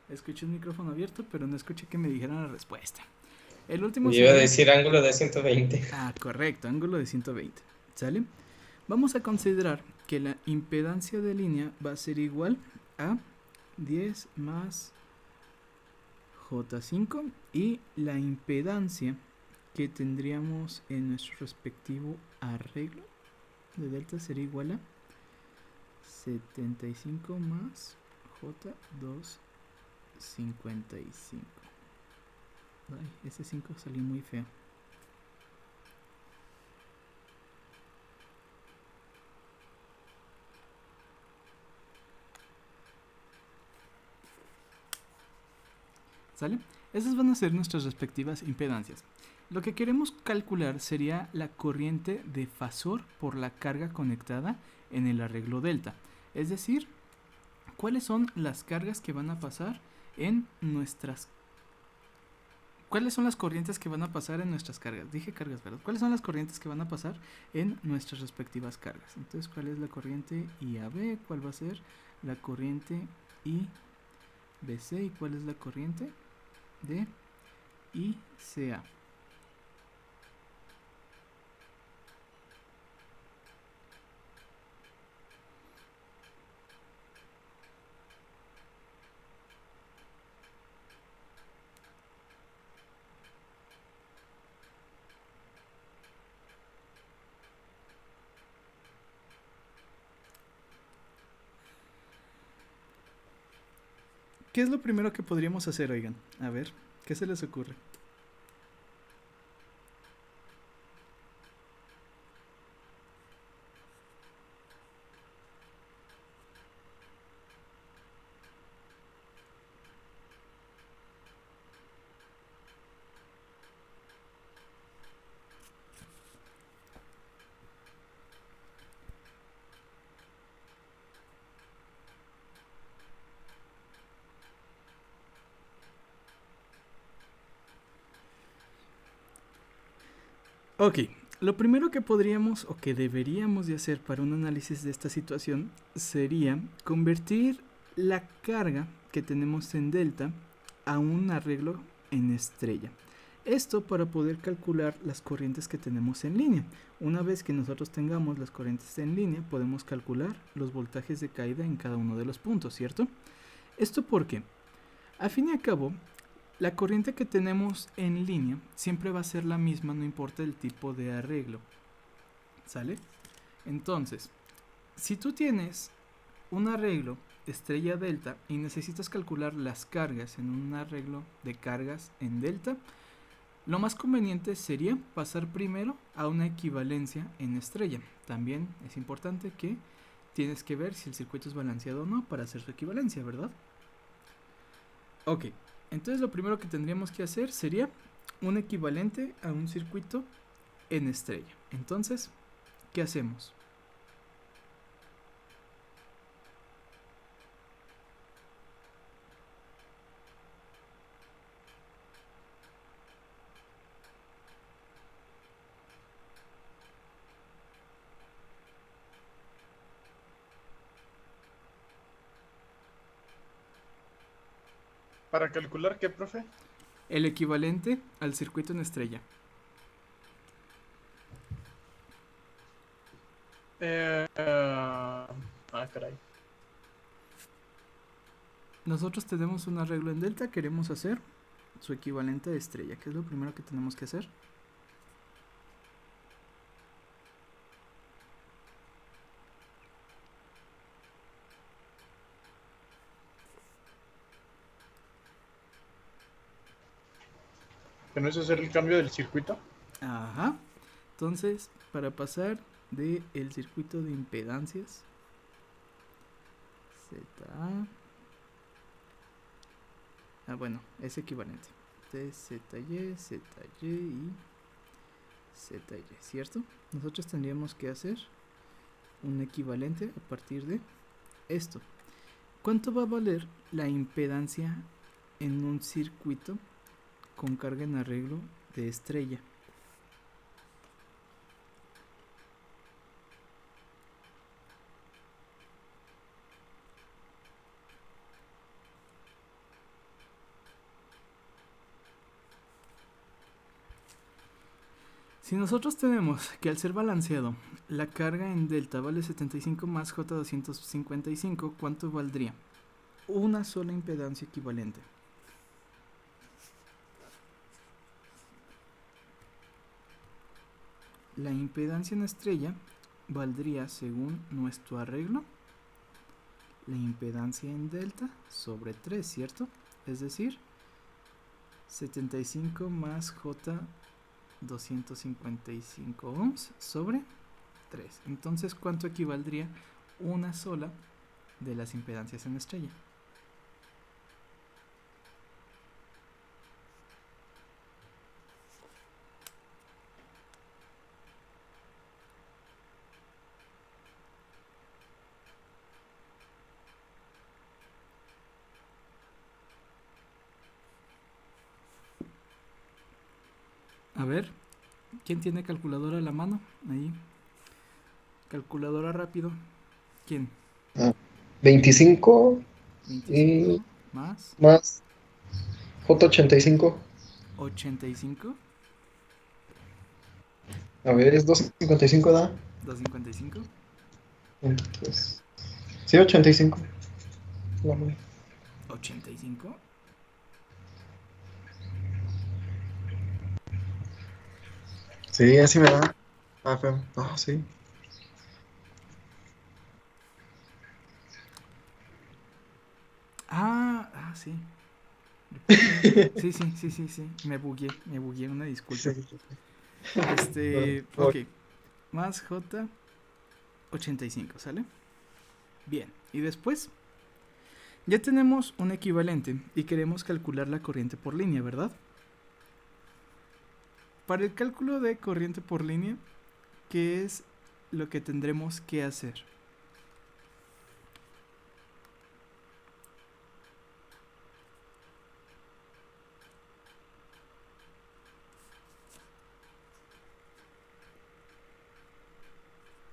B: Escuché un micrófono abierto, pero no escuché que me dijeran la respuesta. El último
A: Yo iba a
B: sería...
A: decir ángulo de 120.
B: Ah, correcto, ángulo de 120. ¿Sale? Vamos a considerar que la impedancia de línea va a ser igual a 10 más J5 y la impedancia que tendríamos en nuestro respectivo arreglo de delta sería igual a 75 más J255. Ay, ese 5 salió muy feo. ¿Sale? Esas van a ser nuestras respectivas impedancias. Lo que queremos calcular sería la corriente de fasor por la carga conectada en el arreglo delta. Es decir, ¿cuáles son las cargas que van a pasar en nuestras... ¿Cuáles son las corrientes que van a pasar en nuestras cargas? Dije cargas, ¿verdad? ¿Cuáles son las corrientes que van a pasar en nuestras respectivas cargas? Entonces, ¿cuál es la corriente IAB? ¿Cuál va a ser la corriente IBC? ¿Y cuál es la corriente de ICA? ¿Qué es lo primero que podríamos hacer, oigan? A ver, ¿qué se les ocurre? Ok, lo primero que podríamos o que deberíamos de hacer para un análisis de esta situación sería convertir la carga que tenemos en delta a un arreglo en estrella. Esto para poder calcular las corrientes que tenemos en línea. Una vez que nosotros tengamos las corrientes en línea, podemos calcular los voltajes de caída en cada uno de los puntos, ¿cierto? ¿Esto por qué? A fin y a cabo, la corriente que tenemos en línea siempre va a ser la misma, no importa el tipo de arreglo. ¿Sale? Entonces, si tú tienes un arreglo estrella delta y necesitas calcular las cargas en un arreglo de cargas en delta, lo más conveniente sería pasar primero a una equivalencia en estrella. También es importante que tienes que ver si el circuito es balanceado o no para hacer su equivalencia, ¿verdad? Ok. Entonces lo primero que tendríamos que hacer sería un equivalente a un circuito en estrella. Entonces, ¿qué hacemos?
H: ¿Para calcular qué, profe?
B: El equivalente al circuito en estrella.
H: Caray.
B: Nosotros tenemos un arreglo en delta, queremos hacer su equivalente a estrella. ¿Qué es lo primero que tenemos que hacer?
H: ¿Que no es hacer el cambio del circuito?
B: Ajá. Entonces, para pasar del circuito de impedancias ZA. Bueno, es equivalente. Entonces, ZY, ZY y ZY, ¿cierto? Nosotros tendríamos que hacer un equivalente a partir de esto. ¿Cuánto va a valer la impedancia en un circuito con carga en arreglo de estrella? Si nosotros tenemos que al ser balanceado la carga en delta vale 75 más J255, ¿cuánto valdría? Una sola impedancia equivalente. La impedancia en estrella valdría, según nuestro arreglo, la impedancia en delta sobre 3, ¿cierto? Es decir, 75 más J255 ohms sobre 3. Entonces, ¿cuánto equivaldría una sola de las impedancias en estrella? A ver, ¿quién tiene calculadora a la mano? Ahí. Calculadora rápido. ¿Quién?
F: 25 y
B: 25 más
F: más J85.
B: 85,
F: A ver, es 255, ¿da?
B: 255.
F: Entonces, sí, 85. La madre.
B: 85.
F: Sí, así me da. Ah, pero, no, sí.
B: Sí. Sí, sí, sí, sí, sí. Me bugué, una disculpa. Ok. Más J 85, ¿sale? Bien. Y después, ya tenemos un equivalente y queremos calcular la corriente por línea, ¿verdad? Para el cálculo de corriente por línea, ¿qué es lo que tendremos que hacer?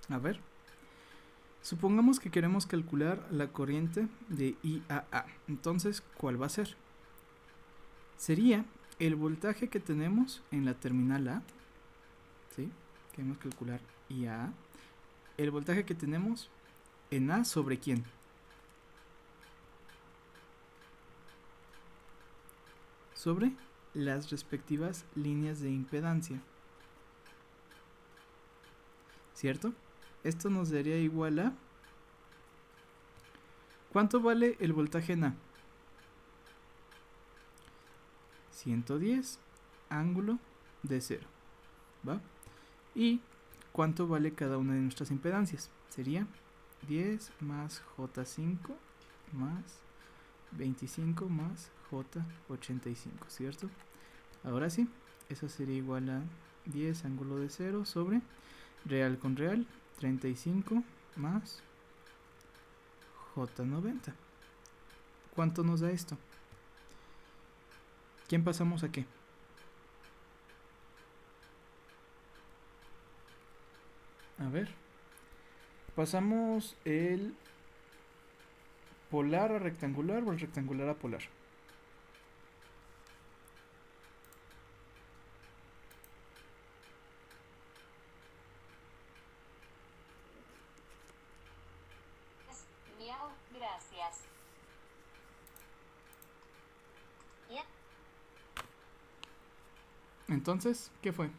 B: A ver. Supongamos que queremos calcular la corriente de I a A. Entonces, ¿cuál va a ser? Sería el voltaje que tenemos en la terminal A. ¿Sí? Queremos calcular I a A. El voltaje que tenemos en A sobre quién. Sobre las respectivas líneas de impedancia. ¿Cierto? Esto nos daría igual a... ¿Cuánto vale el voltaje en A? 110 ángulo de 0. ¿Va? ¿Y cuánto vale cada una de nuestras impedancias? Sería 10 más J5 más 25 más J85, ¿cierto? Ahora sí, eso sería igual a 10 ángulo de 0 sobre real con real, 35 más J90. ¿Cuánto nos da esto? ¿Quién pasamos a qué? A ver. Pasamos el polar a rectangular o el rectangular a polar.
I: Miau, gracias.
B: Entonces, ¿qué fue?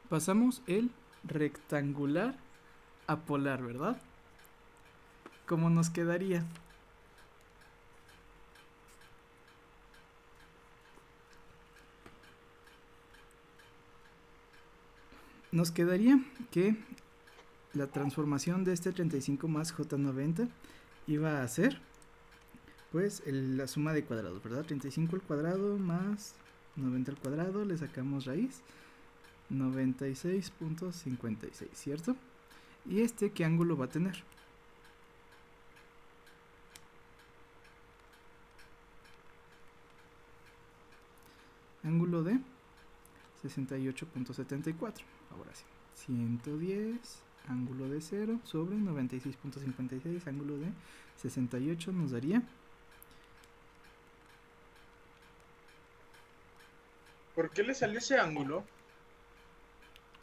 B: Pasamos el rectangular a polar, ¿verdad? ¿Cómo nos quedaría? Nos quedaría que la transformación de este 35 más J90 iba a ser pues la suma de cuadrados, ¿verdad? 35 al cuadrado más 90 al cuadrado, le sacamos raíz, 96.56, ¿cierto? ¿Y este qué ángulo va a tener? Ángulo de 68.74. Ahora sí. 110, ángulo de 0 sobre 96.56, ángulo de 68 nos daría...
H: ¿Por qué le salió ese ángulo?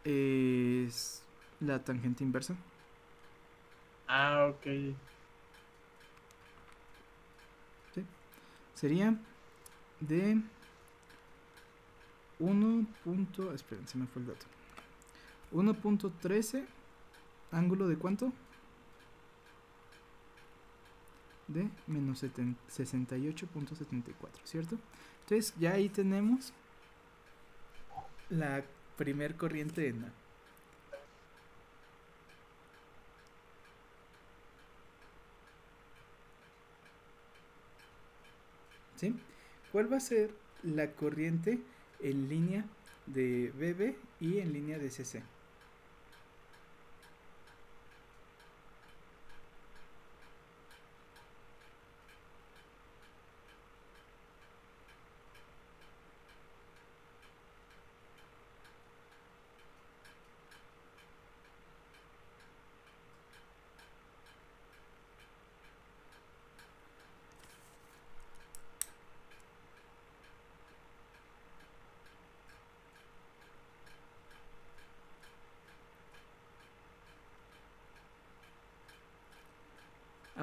B: Es la tangente inversa.
H: Ah, ok.
B: ¿Sí? Sería de 1. Esperen, se me fue el dato. 1.13, ángulo de ¿cuánto? De menos 68.74, ¿cierto? Entonces ya ahí tenemos la primer corriente en A. ¿Sí? ¿Cuál va a ser la corriente en línea de BB y en línea de CC?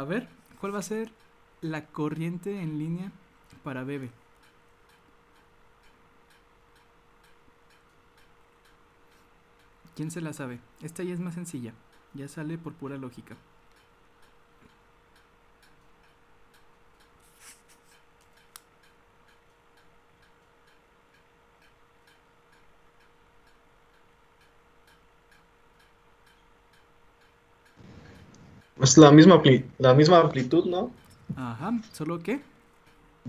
B: A ver, ¿cuál va a ser la corriente en línea para Bebe? ¿Quién se la sabe? Esta ya es más sencilla. Ya sale por pura lógica.
F: Es la misma amplitud, ¿no?
B: Ajá, ¿solo qué?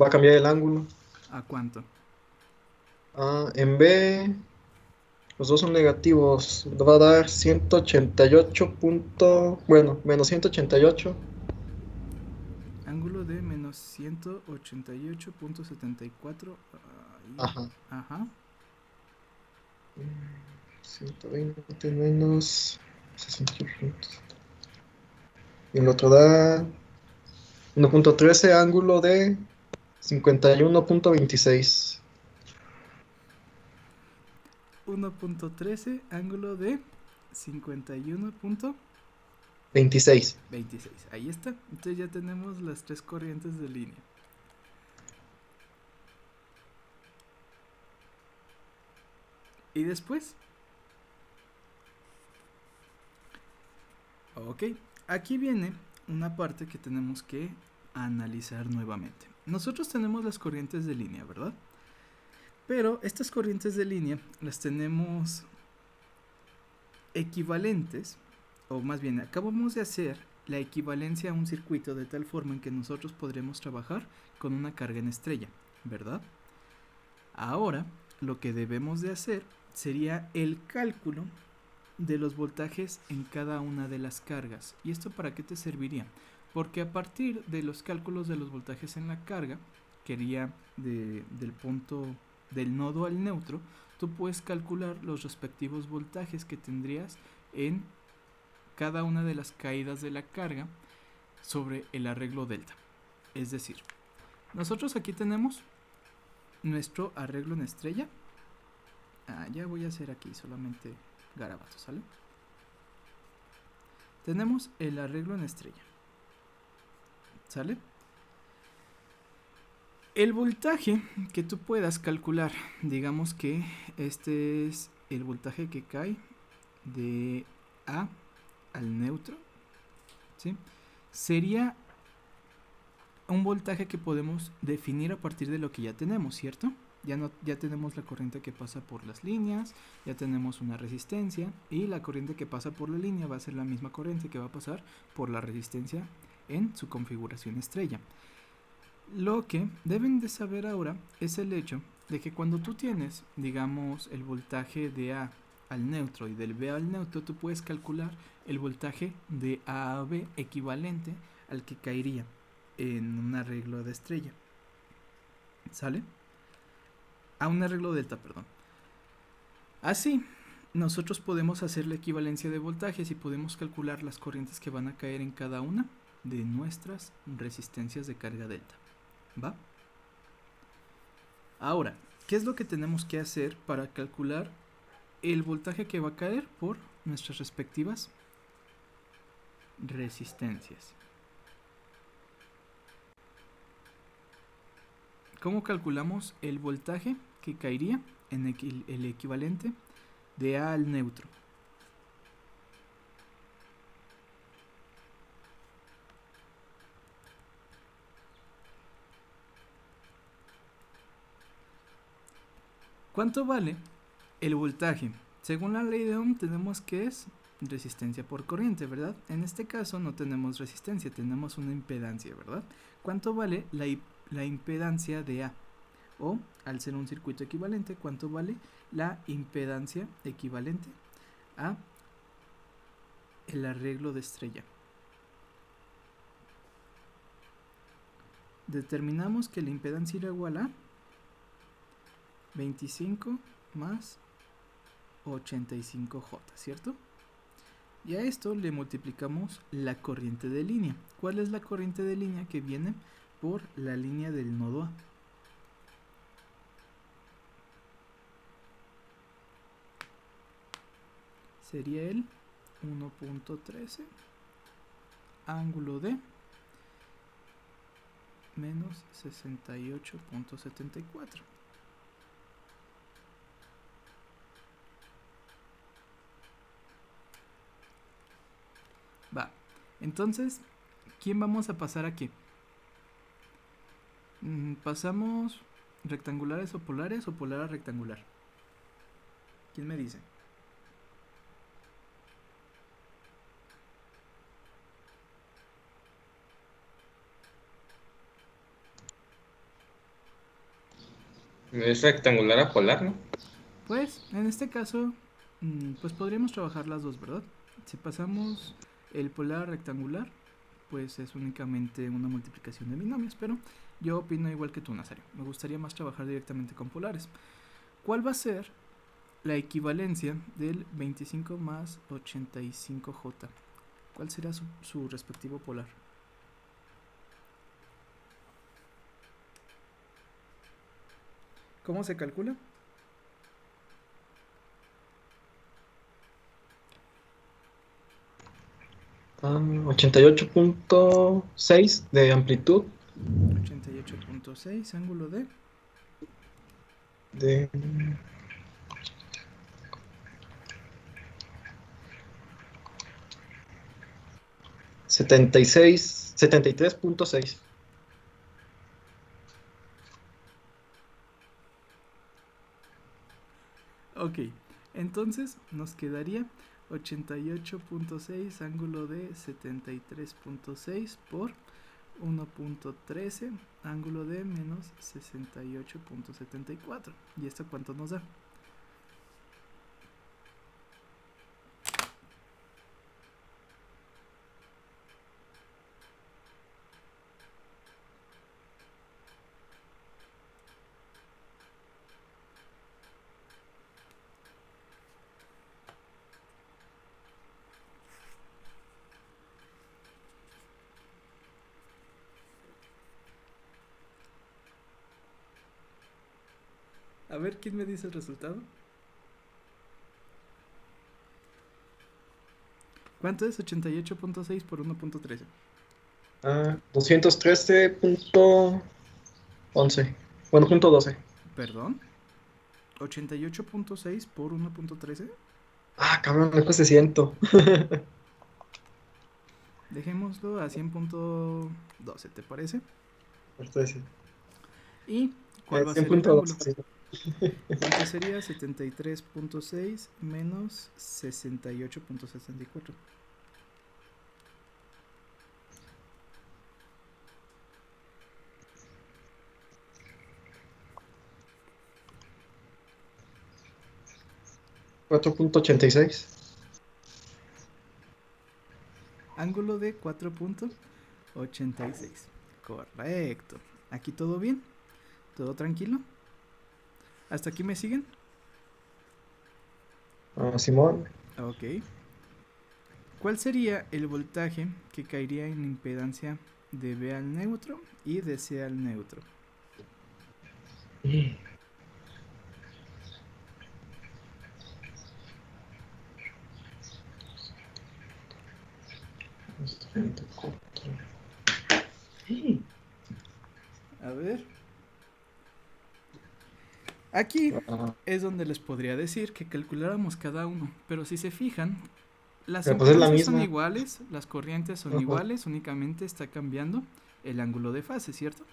F: Va a cambiar el ángulo.
B: ¿A cuánto?
F: En B, los dos son negativos. Va a dar 188 bueno, menos 188.
B: Ángulo de menos 188.74.
F: Ajá.
B: Ajá.
F: 120 menos 68 puntos. Y el otro da 1.13, ángulo de 51.26.
B: 1.13, ángulo de 51.26.
F: 26.
B: Ahí está. Entonces ya tenemos las tres corrientes de línea. ¿Y después? Ok, aquí viene una parte que tenemos que analizar nuevamente. Nosotros tenemos las corrientes de línea, ¿verdad? Pero estas corrientes de línea las tenemos equivalentes, o más bien acabamos de hacer la equivalencia a un circuito de tal forma en que nosotros podremos trabajar con una carga en estrella, ¿verdad? Ahora lo que debemos de hacer sería el cálculo de los voltajes en cada una de las cargas. ¿Y esto para qué te serviría? Porque a partir de los cálculos de los voltajes en la carga, que iría del punto del nodo al neutro, tú puedes calcular los respectivos voltajes que tendrías en cada una de las caídas de la carga sobre el arreglo delta. Es decir, nosotros aquí tenemos nuestro arreglo en estrella. Ya voy a hacer aquí solamente garabatos, ¿sale? Tenemos el arreglo en estrella, ¿sale? El voltaje que tú puedas calcular, digamos que este es el voltaje que cae de A al neutro, ¿sí? Sería un voltaje que podemos definir a partir de lo que ya tenemos, ¿cierto? Ya tenemos la corriente que pasa por las líneas, ya tenemos una resistencia, y la corriente que pasa por la línea va a ser la misma corriente que va a pasar por la resistencia en su configuración estrella. Lo que deben de saber ahora es el hecho de que cuando tú tienes, digamos, el voltaje de A al neutro y del B al neutro, tú puedes calcular el voltaje de A a B equivalente al que caería en un arreglo de estrella, ¿sale? A un arreglo delta, perdón. Así, nosotros podemos hacer la equivalencia de voltajes y podemos calcular las corrientes que van a caer en cada una de nuestras resistencias de carga delta, ¿va? Ahora, ¿qué es lo que tenemos que hacer para calcular el voltaje que va a caer por nuestras respectivas resistencias? ¿Cómo calculamos el voltaje que caería en el equivalente de A al neutro? ¿Cuánto vale el voltaje? Según la ley de Ohm tenemos que es resistencia por corriente, ¿verdad? En este caso no tenemos resistencia, tenemos una impedancia, ¿verdad? ¿Cuánto vale la impedancia de A? O, al ser un circuito equivalente, ¿cuánto vale la impedancia equivalente a el arreglo de estrella? Determinamos que la impedancia era igual a 25 más 85J, ¿cierto? Y a esto le multiplicamos la corriente de línea. ¿Cuál es la corriente de línea que viene por la línea del nodo A? Sería el 1.13 ángulo de menos 68.74. Va, entonces, ¿quién vamos a pasar aquí? ¿Pasamos rectangulares o polar a rectangular? ¿Quién me dice?
I: Es rectangular a polar, ¿no?
B: Pues, en este caso, pues podríamos trabajar las dos, ¿verdad? Si pasamos el polar a rectangular, pues es únicamente una multiplicación de binomios, pero yo opino igual que tú, Nazario. Me gustaría más trabajar directamente con polares. ¿Cuál va a ser la equivalencia del 25 más 85j? ¿Cuál será su respectivo polar? ¿Cómo se calcula?
F: Ah, 88.6 de amplitud
B: 88.6, ángulo de
F: de 73.6.
B: Ok, entonces nos quedaría 88.6 ángulo de 73.6 por 1.13 ángulo de menos 68.74. ¿Y esto cuánto nos da? A ver, ¿quién me dice el resultado? ¿Cuánto es 88.6 por 1.13?
F: 213.11. Bueno, punto 12.
B: ¿Perdón? ¿88.6 por 1.13?
F: Ah, cabrón, después de 100.
B: Dejémoslo a 100.12, ¿te parece?
F: Entonces,
B: ¿Y cuál va a ser el
F: 100.12.
B: ángulo? Entonces sería 73.6 menos 68.64.
F: Sí. 4.86.
B: Ángulo de 4.86. Correcto. ¿Aquí todo bien? ¿Todo tranquilo? ¿Hasta aquí me siguen?
F: Simón.
B: Ok. ¿Cuál sería el voltaje que caería en impedancia de B al neutro y de C al neutro? A ver. Aquí es donde les podría decir que calculáramos cada uno, pero si se fijan, las
F: Pero pues es la
B: impedancias son
F: misma.
B: iguales, las corrientes son
F: Ajá.
B: iguales, únicamente está cambiando el ángulo de fase, ¿cierto?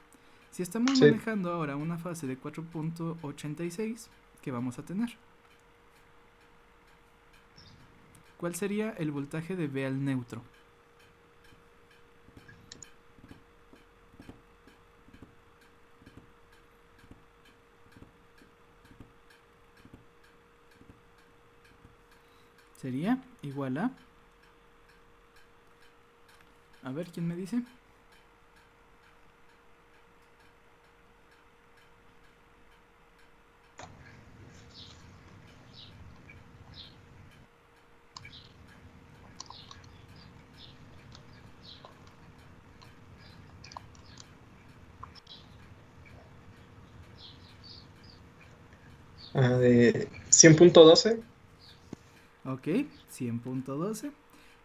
B: Si estamos
F: Sí.
B: manejando ahora una fase de 4.86, ¿qué vamos a tener? ¿Cuál sería el voltaje de B al neutro? Sería igual a ver, ¿quién me dice?
F: De 100.12.
B: Ok, 100.12.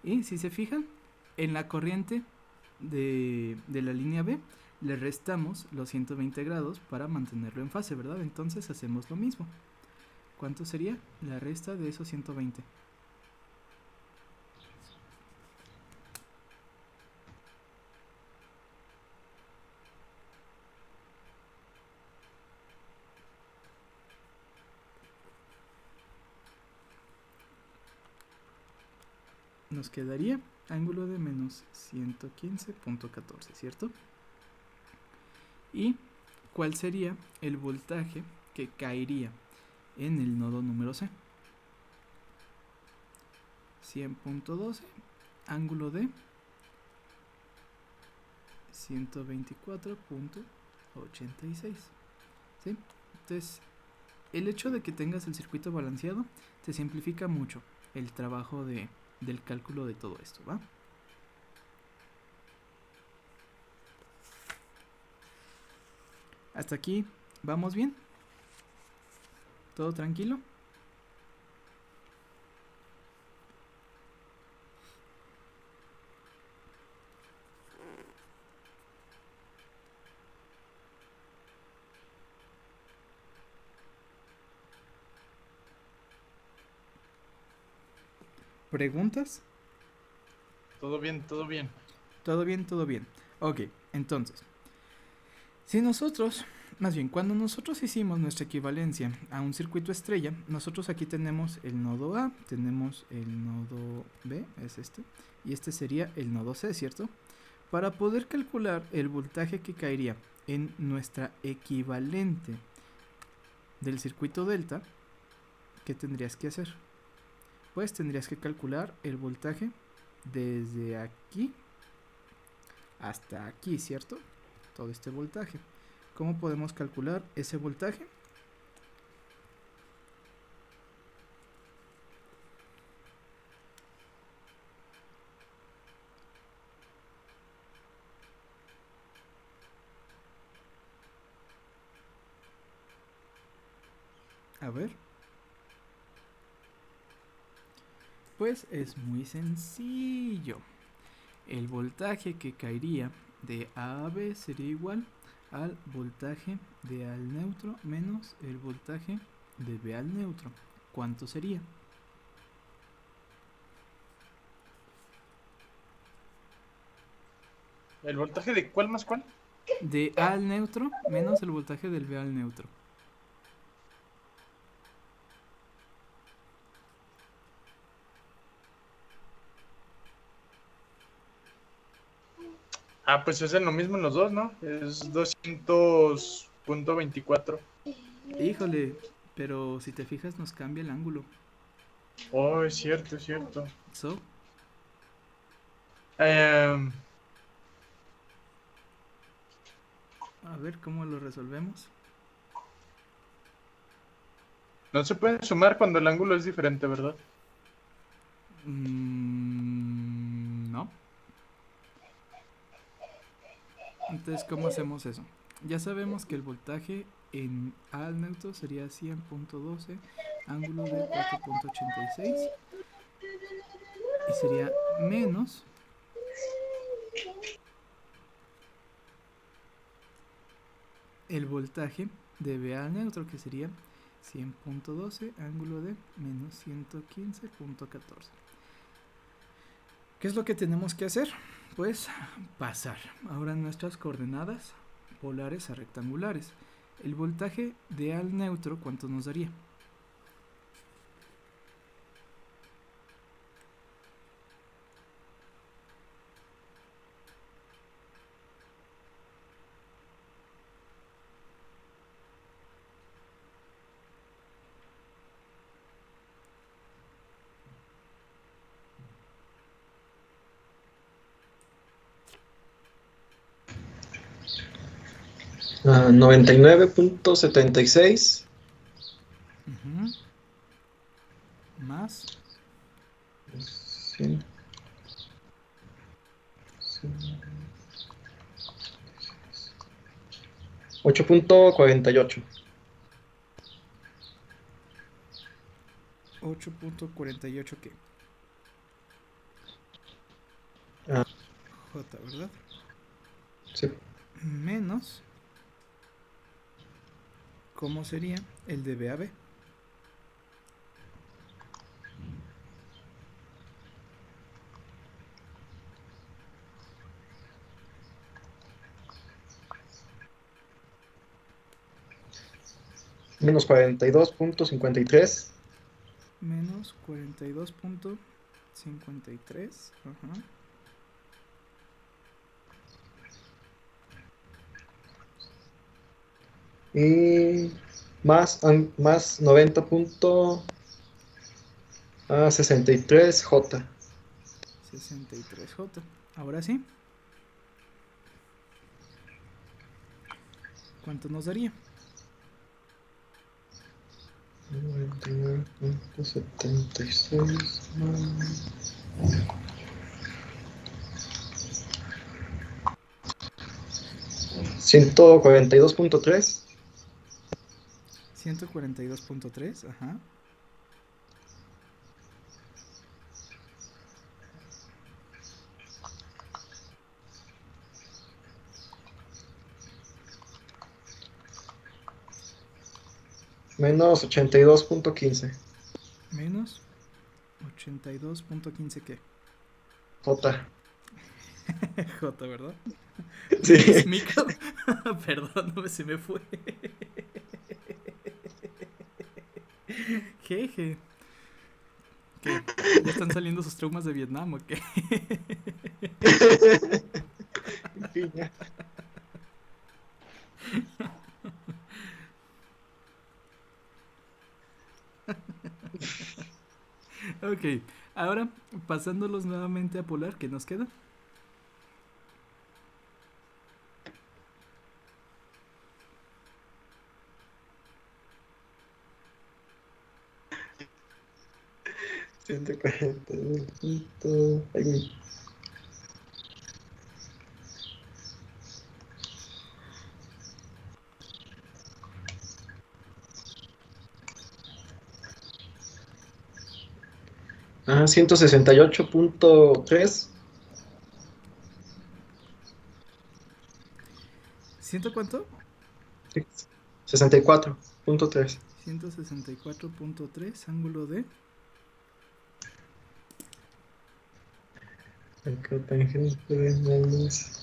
B: Y si se fijan, en la corriente de la línea B le restamos los 120 grados para mantenerlo en fase, ¿verdad? Entonces hacemos lo mismo. ¿Cuánto sería la resta de esos 120? Nos quedaría ángulo de menos 115.14, ¿cierto? ¿Y cuál sería el voltaje que caería en el nodo número C? 100.12, ángulo de 124.86, ¿sí? Entonces, el hecho de que tengas el circuito balanceado te simplifica mucho el trabajo del cálculo de todo esto, ¿va? Hasta aquí, ¿vamos bien? ¿Todo tranquilo? ¿Preguntas?
H: Todo bien, todo bien.
B: Todo bien, todo bien. Ok, entonces, si nosotros, más bien, cuando nosotros hicimos nuestra equivalencia a un circuito estrella, nosotros aquí tenemos el nodo A, tenemos el nodo B, es este, y este sería el nodo C, ¿cierto? Para poder calcular el voltaje que caería en nuestra equivalente del circuito delta, ¿qué tendrías que hacer? Pues tendrías que calcular el voltaje desde aquí hasta aquí, ¿cierto? Todo este voltaje. ¿Cómo podemos calcular ese voltaje? A ver. Pues es muy sencillo. El voltaje que caería de A a B sería igual al voltaje de A al neutro menos el voltaje de B al neutro. ¿Cuánto sería?
H: ¿El voltaje de cuál más cuál?
B: De A al neutro menos el voltaje del B al neutro.
H: Ah, pues es lo mismo en los dos, ¿no? Es 200.24.
B: Híjole, pero si te fijas nos cambia el ángulo.
H: Oh, es cierto, es cierto.
B: So,
H: Em,
B: a ver cómo lo resolvemos.
H: no se puede sumar cuando el ángulo es diferente, ¿verdad?
B: No. Entonces, ¿cómo hacemos eso? Ya sabemos que el voltaje en A al neutro sería 100.12, ángulo de 4.86, y sería menos el voltaje de B al neutro, que sería 100.12, ángulo de menos 115.14. ¿Qué es lo que tenemos que hacer? Pues pasar ahora nuestras coordenadas polares a rectangulares. El voltaje de A al neutro, ¿cuánto nos daría?
F: Ah, 99.76.
B: Más
F: Sí. 8.48.
B: 8.48, ¿qué?
F: Ah.
B: J, ¿verdad?
F: Sí.
B: menos, ¿cómo sería el de BAB?
F: Menos 42.53.
B: Menos 42.53. Ajá.
F: Y más 90.63 J.
B: 63J. Ahora sí. ¿Cuánto nos daría?
F: 99.76 más 142.3.
B: 142.3. Ajá.
F: Menos 82.15
B: Menos 82.15 ¿qué?
F: J.
B: J, ¿verdad?
F: Sí.
B: Miss Mikkel. Perdón, no se me fue. Jeje. ¿Qué? ¿Ya están saliendo sus traumas de Vietnam o qué?
F: Piña.
B: Ok, ahora pasándolos nuevamente a polar, ¿qué nos queda?
F: Ciento cuarenta Ay, ah, 168.3.
B: ¿Ciento cuánto?
F: 64.3.
B: 164.3, ángulo de...
F: Acá tangente de menos.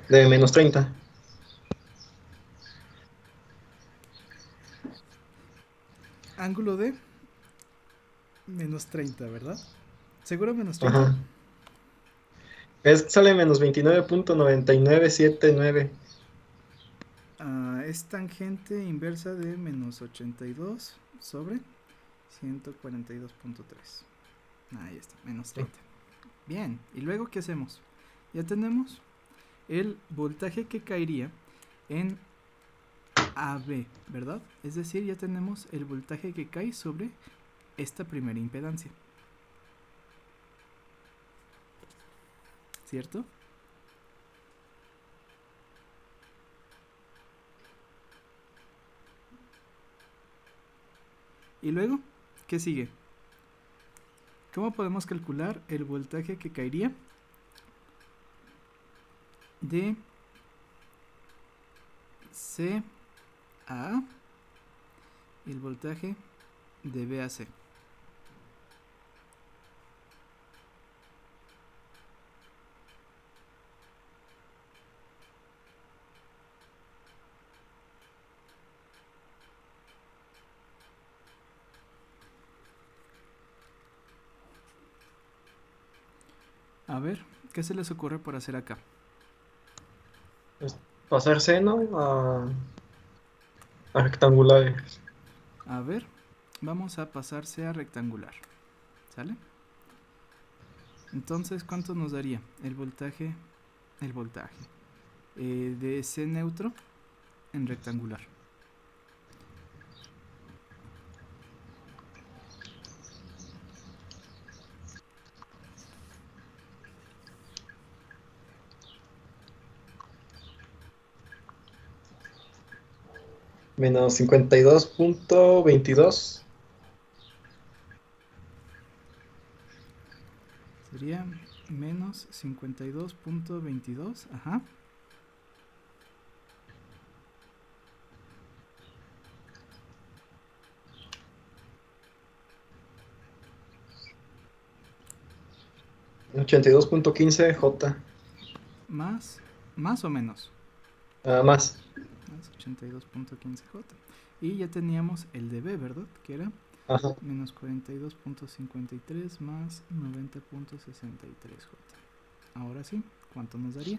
F: De menos 30.
B: Ángulo de menos 30, ¿verdad? ¿Seguro menos 30?
F: Ajá. Sale menos 29.9979.
B: Es tangente inversa de menos 82 sobre 142.3. Ahí está, menos 30. Bien, ¿y luego qué hacemos? Ya tenemos el voltaje que caería en AB, ¿verdad? Es decir, ya tenemos el voltaje que cae sobre esta primera impedancia. ¿Cierto? ¿Y luego qué sigue? ¿Cómo podemos calcular el voltaje que caería de C a A y el voltaje de B a C? A ver, ¿qué se les ocurre por hacer acá?
F: Pasar seno a rectangulares.
B: A ver, vamos a pasarse a rectangular. ¿Sale? Entonces, ¿cuánto nos daría el voltaje de C neutro en rectangular?
F: Menos 52.22.
B: Sería menos 52.22. Ajá.
F: $82.15J.
B: Más o menos.
F: Más.
B: Más 82.15J. Y ya teníamos el de B, ¿verdad? Que era
F: Ajá.
B: menos 42.53 más 90.63J. Ahora sí, ¿cuánto nos daría?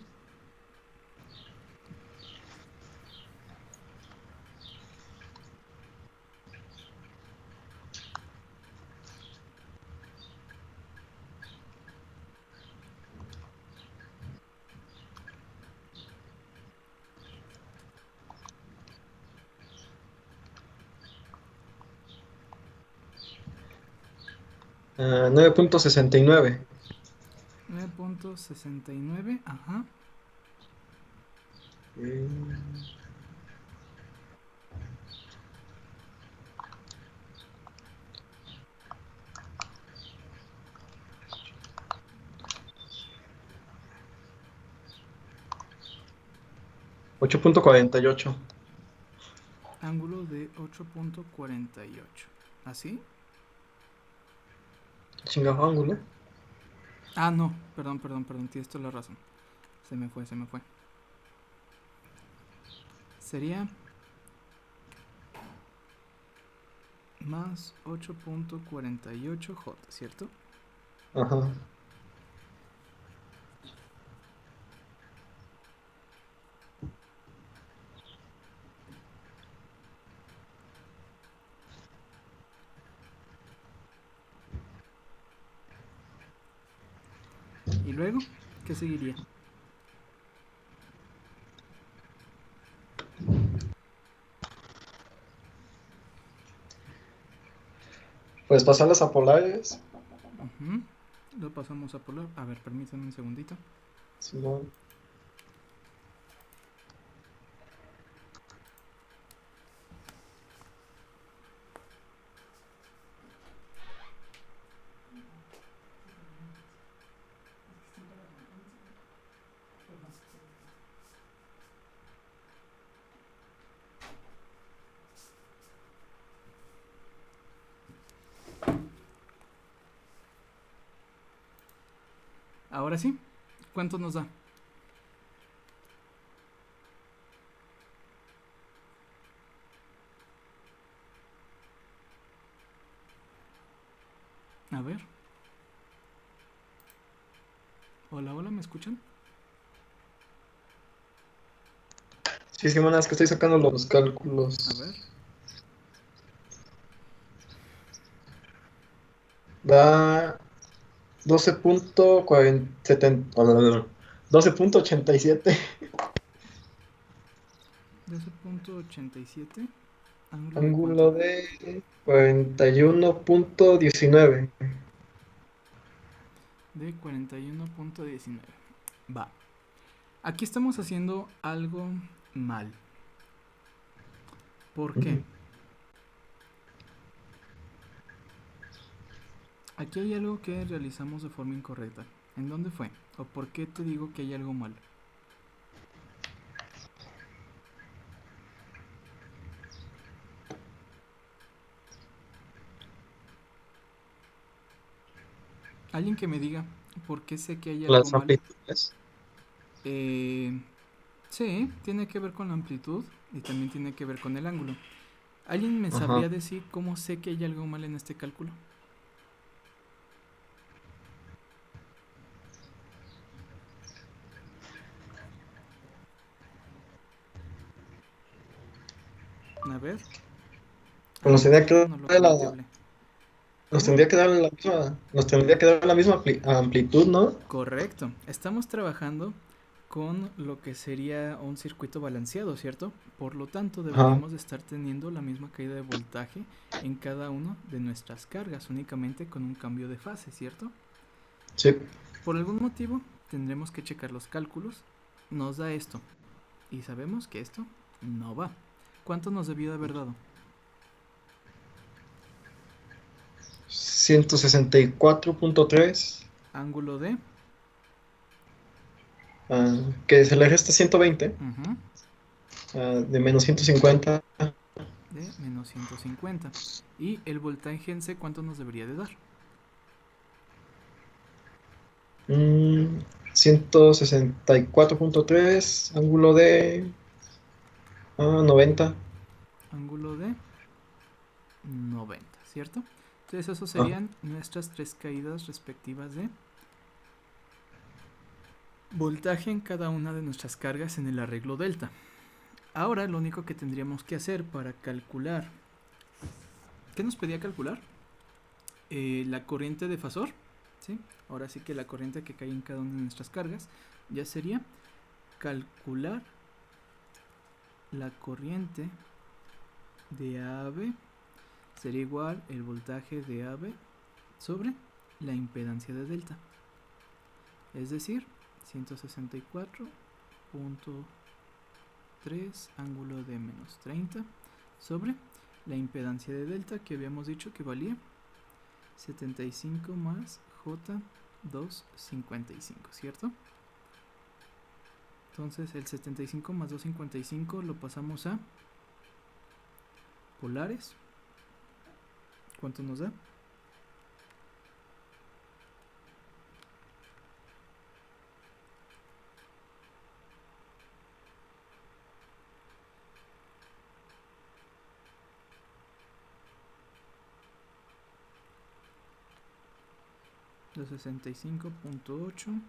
F: Ah, 9.69.
B: 9.69, ajá.
F: Mm, 8.48.
B: Ángulo de 8.48. ¿Así?
F: Chingado ángulo.
B: Ah, no, perdón, tienes toda la razón. Se me fue. Sería más 8.48J, ¿cierto?
F: Ajá.
B: Y luego, ¿qué seguiría?
F: Pues pasarlas a polares.
B: Ujú. Lo pasamos a polar. A ver, permítanme un segundito.
F: Simón.
B: Ahora sí, ¿cuánto nos da? A ver. Hola, ¿me escuchan?
F: Sí, Simón, es que estoy sacando los cálculos.
B: A ver.
F: Da 12.87.
B: 12.87. ¿Ángulo de
F: Ángulo
B: cuánto?
F: de 41.19.
B: De 41.19. Va. Aquí estamos haciendo algo mal. ¿Por qué? Aquí hay algo que realizamos de forma incorrecta. ¿En dónde fue? ¿O por qué te digo que hay algo mal? Alguien que me diga por qué sé que hay algo
F: Las
B: mal.
F: amplitudes.
B: Sí, tiene que ver con la amplitud y también tiene que ver con el ángulo. ¿Alguien me
F: Ajá.
B: sabría decir cómo sé que hay algo mal en este cálculo? A ver.
F: Nos tendría que
B: No lo
F: dar
B: planteable.
F: nos
B: ¿Cómo?
F: tendría que dar la misma amplitud, ¿no?
B: Correcto. Estamos trabajando con lo que sería un circuito balanceado, ¿cierto? Por lo tanto,
F: Ajá.
B: deberíamos de estar teniendo la misma caída de voltaje en cada una de nuestras cargas, únicamente con un cambio de fase, ¿cierto?
F: Sí.
B: Por algún motivo, tendremos que checar los cálculos. Nos da esto. Y sabemos que esto no va. ¿Cuánto nos debió de haber dado?
F: 164.3,
B: Ángulo de...
F: que se le resta 120,
B: ujú,
F: de menos 150,
B: de menos 150. Y el voltaje en C, ¿cuánto nos debería de dar?
F: 164.3, ángulo de 90.
B: Ángulo de 90, ¿cierto? Entonces eso serían nuestras tres caídas respectivas de voltaje en cada una de nuestras cargas en el arreglo delta. Ahora lo único que tendríamos que hacer para calcular... ¿Qué nos pedía calcular? La corriente de fasor, ¿sí? Ahora sí que la corriente que cae en cada una de nuestras cargas ya sería calcular la corriente de AB sería igual el voltaje de AB sobre la impedancia de delta, es decir, 164.3 ángulo de menos 30 sobre la impedancia de delta, que habíamos dicho que valía 75 más J255, ¿cierto? Entonces el 75 más 255 lo pasamos a polares. ¿Cuánto nos da? De 65.8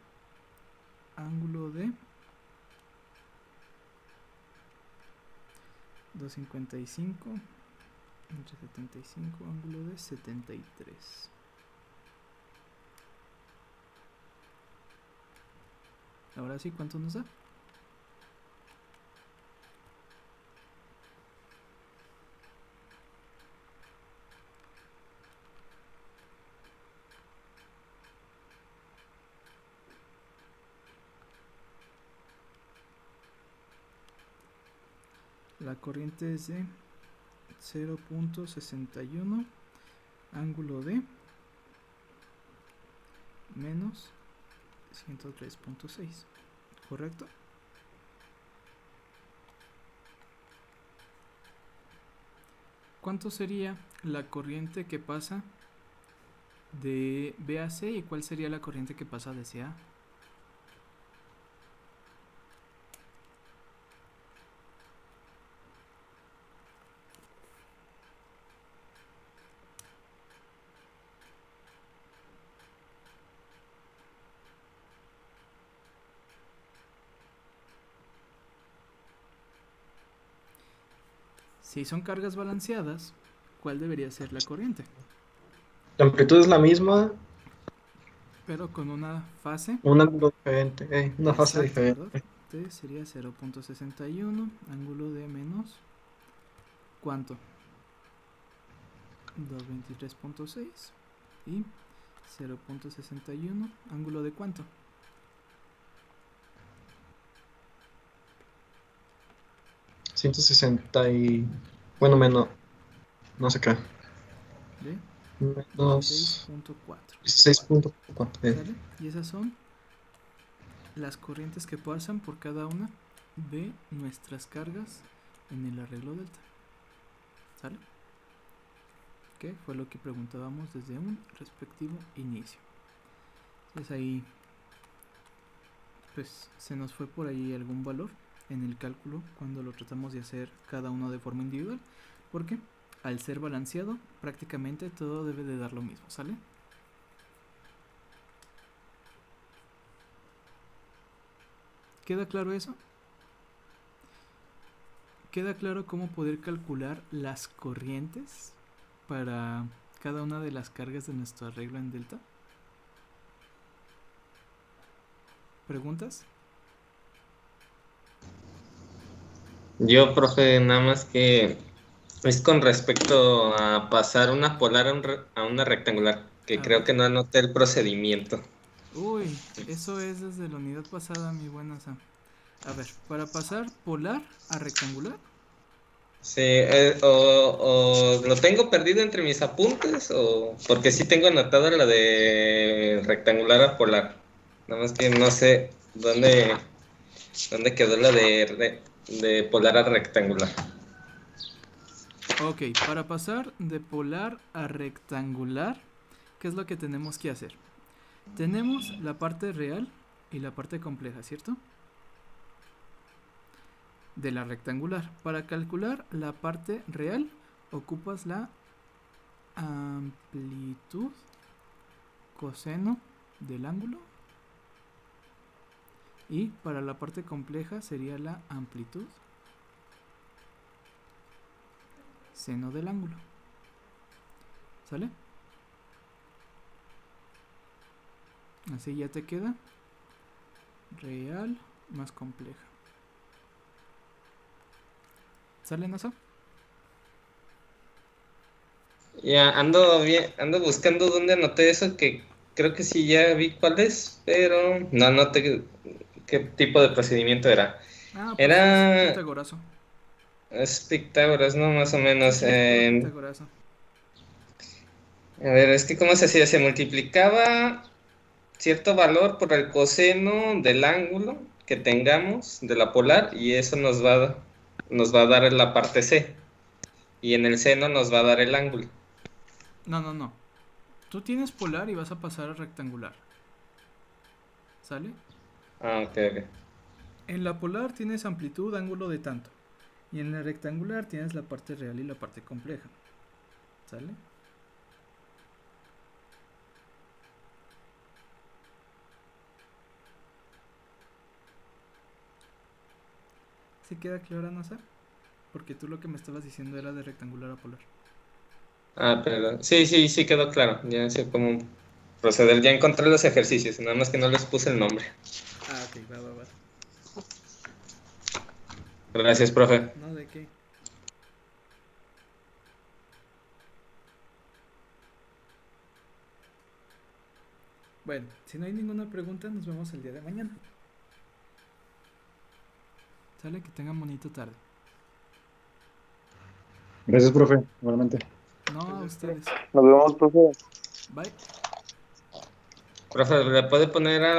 B: ángulo de 255 entre 75 ángulo de 73. Ahora sí, ¿cuánto nos da? La corriente es de 0.61 ángulo de menos 103.6, ¿correcto? ¿Cuánto sería la corriente que pasa de B a C y cuál sería la corriente que pasa de C a A? Si son cargas balanceadas, ¿cuál debería ser la corriente?
F: La amplitud es la misma,
B: Pero con una fase.
F: un ángulo diferente, una fase
B: Exacto,
F: diferente.
B: ¿verdad? Entonces sería 0.61, ángulo de menos, ¿cuánto? 223.6 y 0.61, ángulo de ¿cuánto?
F: Bueno, menos, no sé qué.
B: De
F: Menos
B: 16.4.
F: 16.4.
B: ¿Sale? Y esas son las corrientes que pasan por cada una de nuestras cargas en el arreglo delta. ¿Sale? Que fue lo que preguntábamos desde un respectivo inicio. Entonces ahí pues se nos fue por ahí algún valor en el cálculo cuando lo tratamos de hacer cada uno de forma individual, porque al ser balanceado prácticamente todo debe de dar lo mismo, ¿sale? ¿Queda claro eso? ¿Queda claro cómo poder calcular las corrientes para cada una de las cargas de nuestro arreglo en delta? ¿Preguntas?
I: Yo, profe, nada más que es con respecto a pasar una polar a una rectangular, que
B: A
I: creo
B: ver.
I: que no anoté el procedimiento.
B: Uy, eso es desde la unidad pasada, mi buena Sam. A ver, para pasar polar a rectangular,
I: Sí, o lo tengo perdido entre mis apuntes, o porque sí tengo anotada la de rectangular a polar. Nada más que no sé dónde quedó la de polar a rectangular.
B: Ok, para pasar de polar a rectangular, ¿qué es lo que tenemos que hacer? Tenemos la parte real y la parte compleja, ¿cierto? De la rectangular. Para calcular la parte real, ocupas la amplitud coseno del ángulo. Y para la parte compleja sería la amplitud seno del ángulo. ¿Sale? Así ya te queda real más compleja. ¿Sale, Nasa?
I: Ya ando buscando dónde anoté eso, que creo que sí ya vi cuál es, pero no anoté qué tipo de procedimiento era.
B: Ah, pues es
I: Era
B: Pitagorazo.
I: es Pitágoras, ¿no? Más o menos.
B: Sí, puro Pitagorazo.
I: A ver, es que ¿cómo se hacía? Se multiplicaba cierto valor por el coseno del ángulo que tengamos de la polar y eso nos va a dar la parte C. Y en el seno nos va a dar el ángulo.
B: No. Tú tienes polar y vas a pasar a rectangular. ¿Sale?
I: Ah, ok.
B: En la polar tienes amplitud, ángulo de tanto. Y en la rectangular tienes la parte real y la parte compleja. ¿Sale? ¿Se queda clara, Nasa? Porque tú lo que me estabas diciendo era de rectangular a polar.
I: Ah, perdón. Sí, quedó claro. Ya sé cómo proceder. Ya encontré los ejercicios, nada más que no les puse el nombre.
B: Ah, ok, va.
I: Gracias, profe.
B: No, ¿de qué? Bueno, si no hay ninguna pregunta, nos vemos el día de mañana. Sale, que tengan bonita tarde.
H: Gracias, profe, igualmente.
B: No, a ustedes.
D: Nos vemos, profe.
B: Bye.
I: Profe, ¿le puede poner a